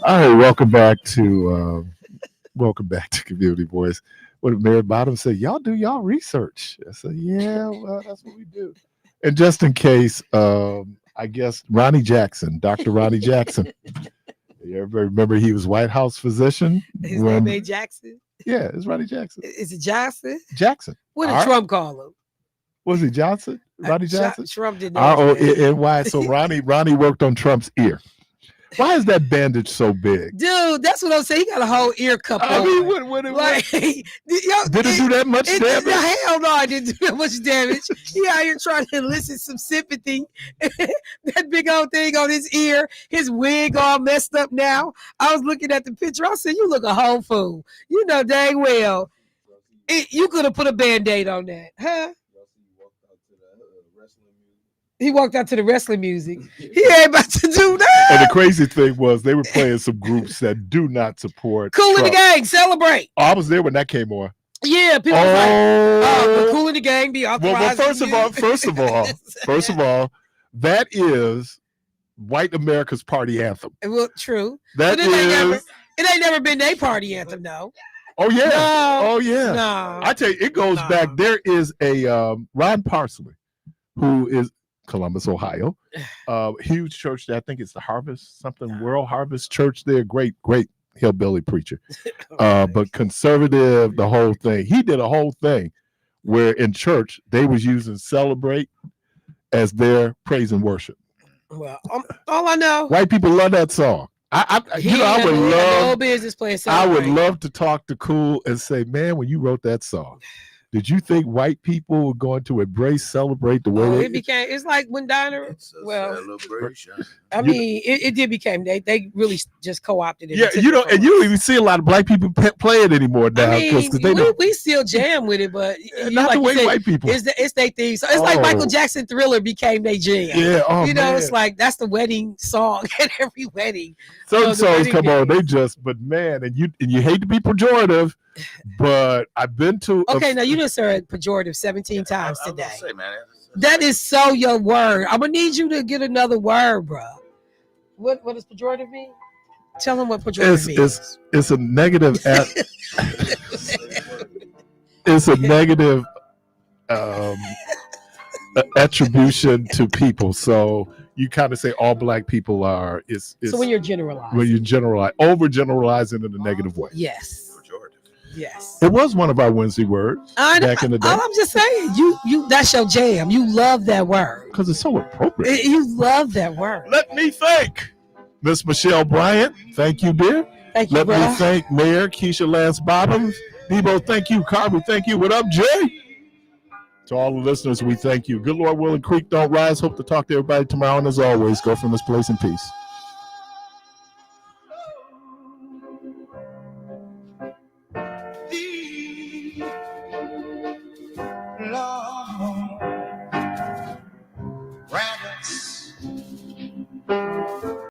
All right, welcome back to Community Voice. What did Mayor Bottom say? Y'all do y'all research. I said, yeah, well, that's what we do. And just in case, I guess Ronnie Jackson, Dr. Ronnie Jackson. You ever remember he was White House physician? His name ain't Jackson? Yeah, it's Ronnie Jackson. Is it Jackson? Jackson. What did Trump call him? Was he Johnson? Ronnie Johnson? Trump did not. R-O-N-Y. So Ronnie worked on Trump's ear. Why is that bandage so big? Dude, that's what I'm saying. He got a whole ear cup on. I mean, what did it do that much damage? Hell no, I didn't do that much damage. He out here trying to elicit some sympathy. That big old thing on his ear, his wig all messed up now. I was looking at the picture. I said, you look a whole fool. You know dang well. You could have put a Band-Aid on that, huh? He walked out to the wrestling music. He ain't about to do that. And the crazy thing was they were playing some groups that do not support Cool in the Trump. Gang, celebrate. Oh, I was there when that came on. Yeah, people was like, but Cool in the Gang be authorized. Well, first of all, that is white America's party anthem. Well, true. That it ain't never been their party anthem, though. Oh yeah. No, oh yeah. No. I tell you, it goes back. There is a Ron Parsley, who is Columbus, Ohio, huge church there. I think it's the Harvest, World Harvest Church there. Great hillbilly preacher. But conservative, the whole thing. He did a whole thing where in church they was using Celebrate as their praise and worship. Well, all I know, white people love that song. I would love no business playing I would love to talk to Cool and say, man, when you wrote that song, did you think white people were going to celebrate the way it's like when Dinah, celebration. I mean, it did become, they really just co-opted it. Yeah, and you don't even see a lot of black people play it anymore now. I mean, we still jam with it, but not the way white people. It's their thing. So it's like Michael Jackson Thriller became their jam. Yeah, man. It's like that's the wedding song at every wedding. Certain songs come on, but man, and you hate to be pejorative, but I've been to. Okay, now you just heard pejorative 17 times today. Say, man, that is so your word. I'm gonna need you to get another word, bro. What does pejorative mean? Tell them what pejorative means. It's a negative. It's a negative attribution to people. So you kind of say all black people are. So when you're generalizing. When you overgeneralizing in a negative way. Yes. Yes. It was one of our Wednesday words back in the day. All I'm just saying, you that's your jam. You love that word. Because it's so appropriate. You love that word. Let me thank Miss Michelle Bryant. Thank you, dear. Thank you, Let me thank Mayor Keisha Lance Bottoms. Debo, thank you. Carby, thank you. What up, Jay? To all the listeners, we thank you. Good Lord willing, creek don't rise. Hope to talk to everybody tomorrow. And as always, go from this place in peace.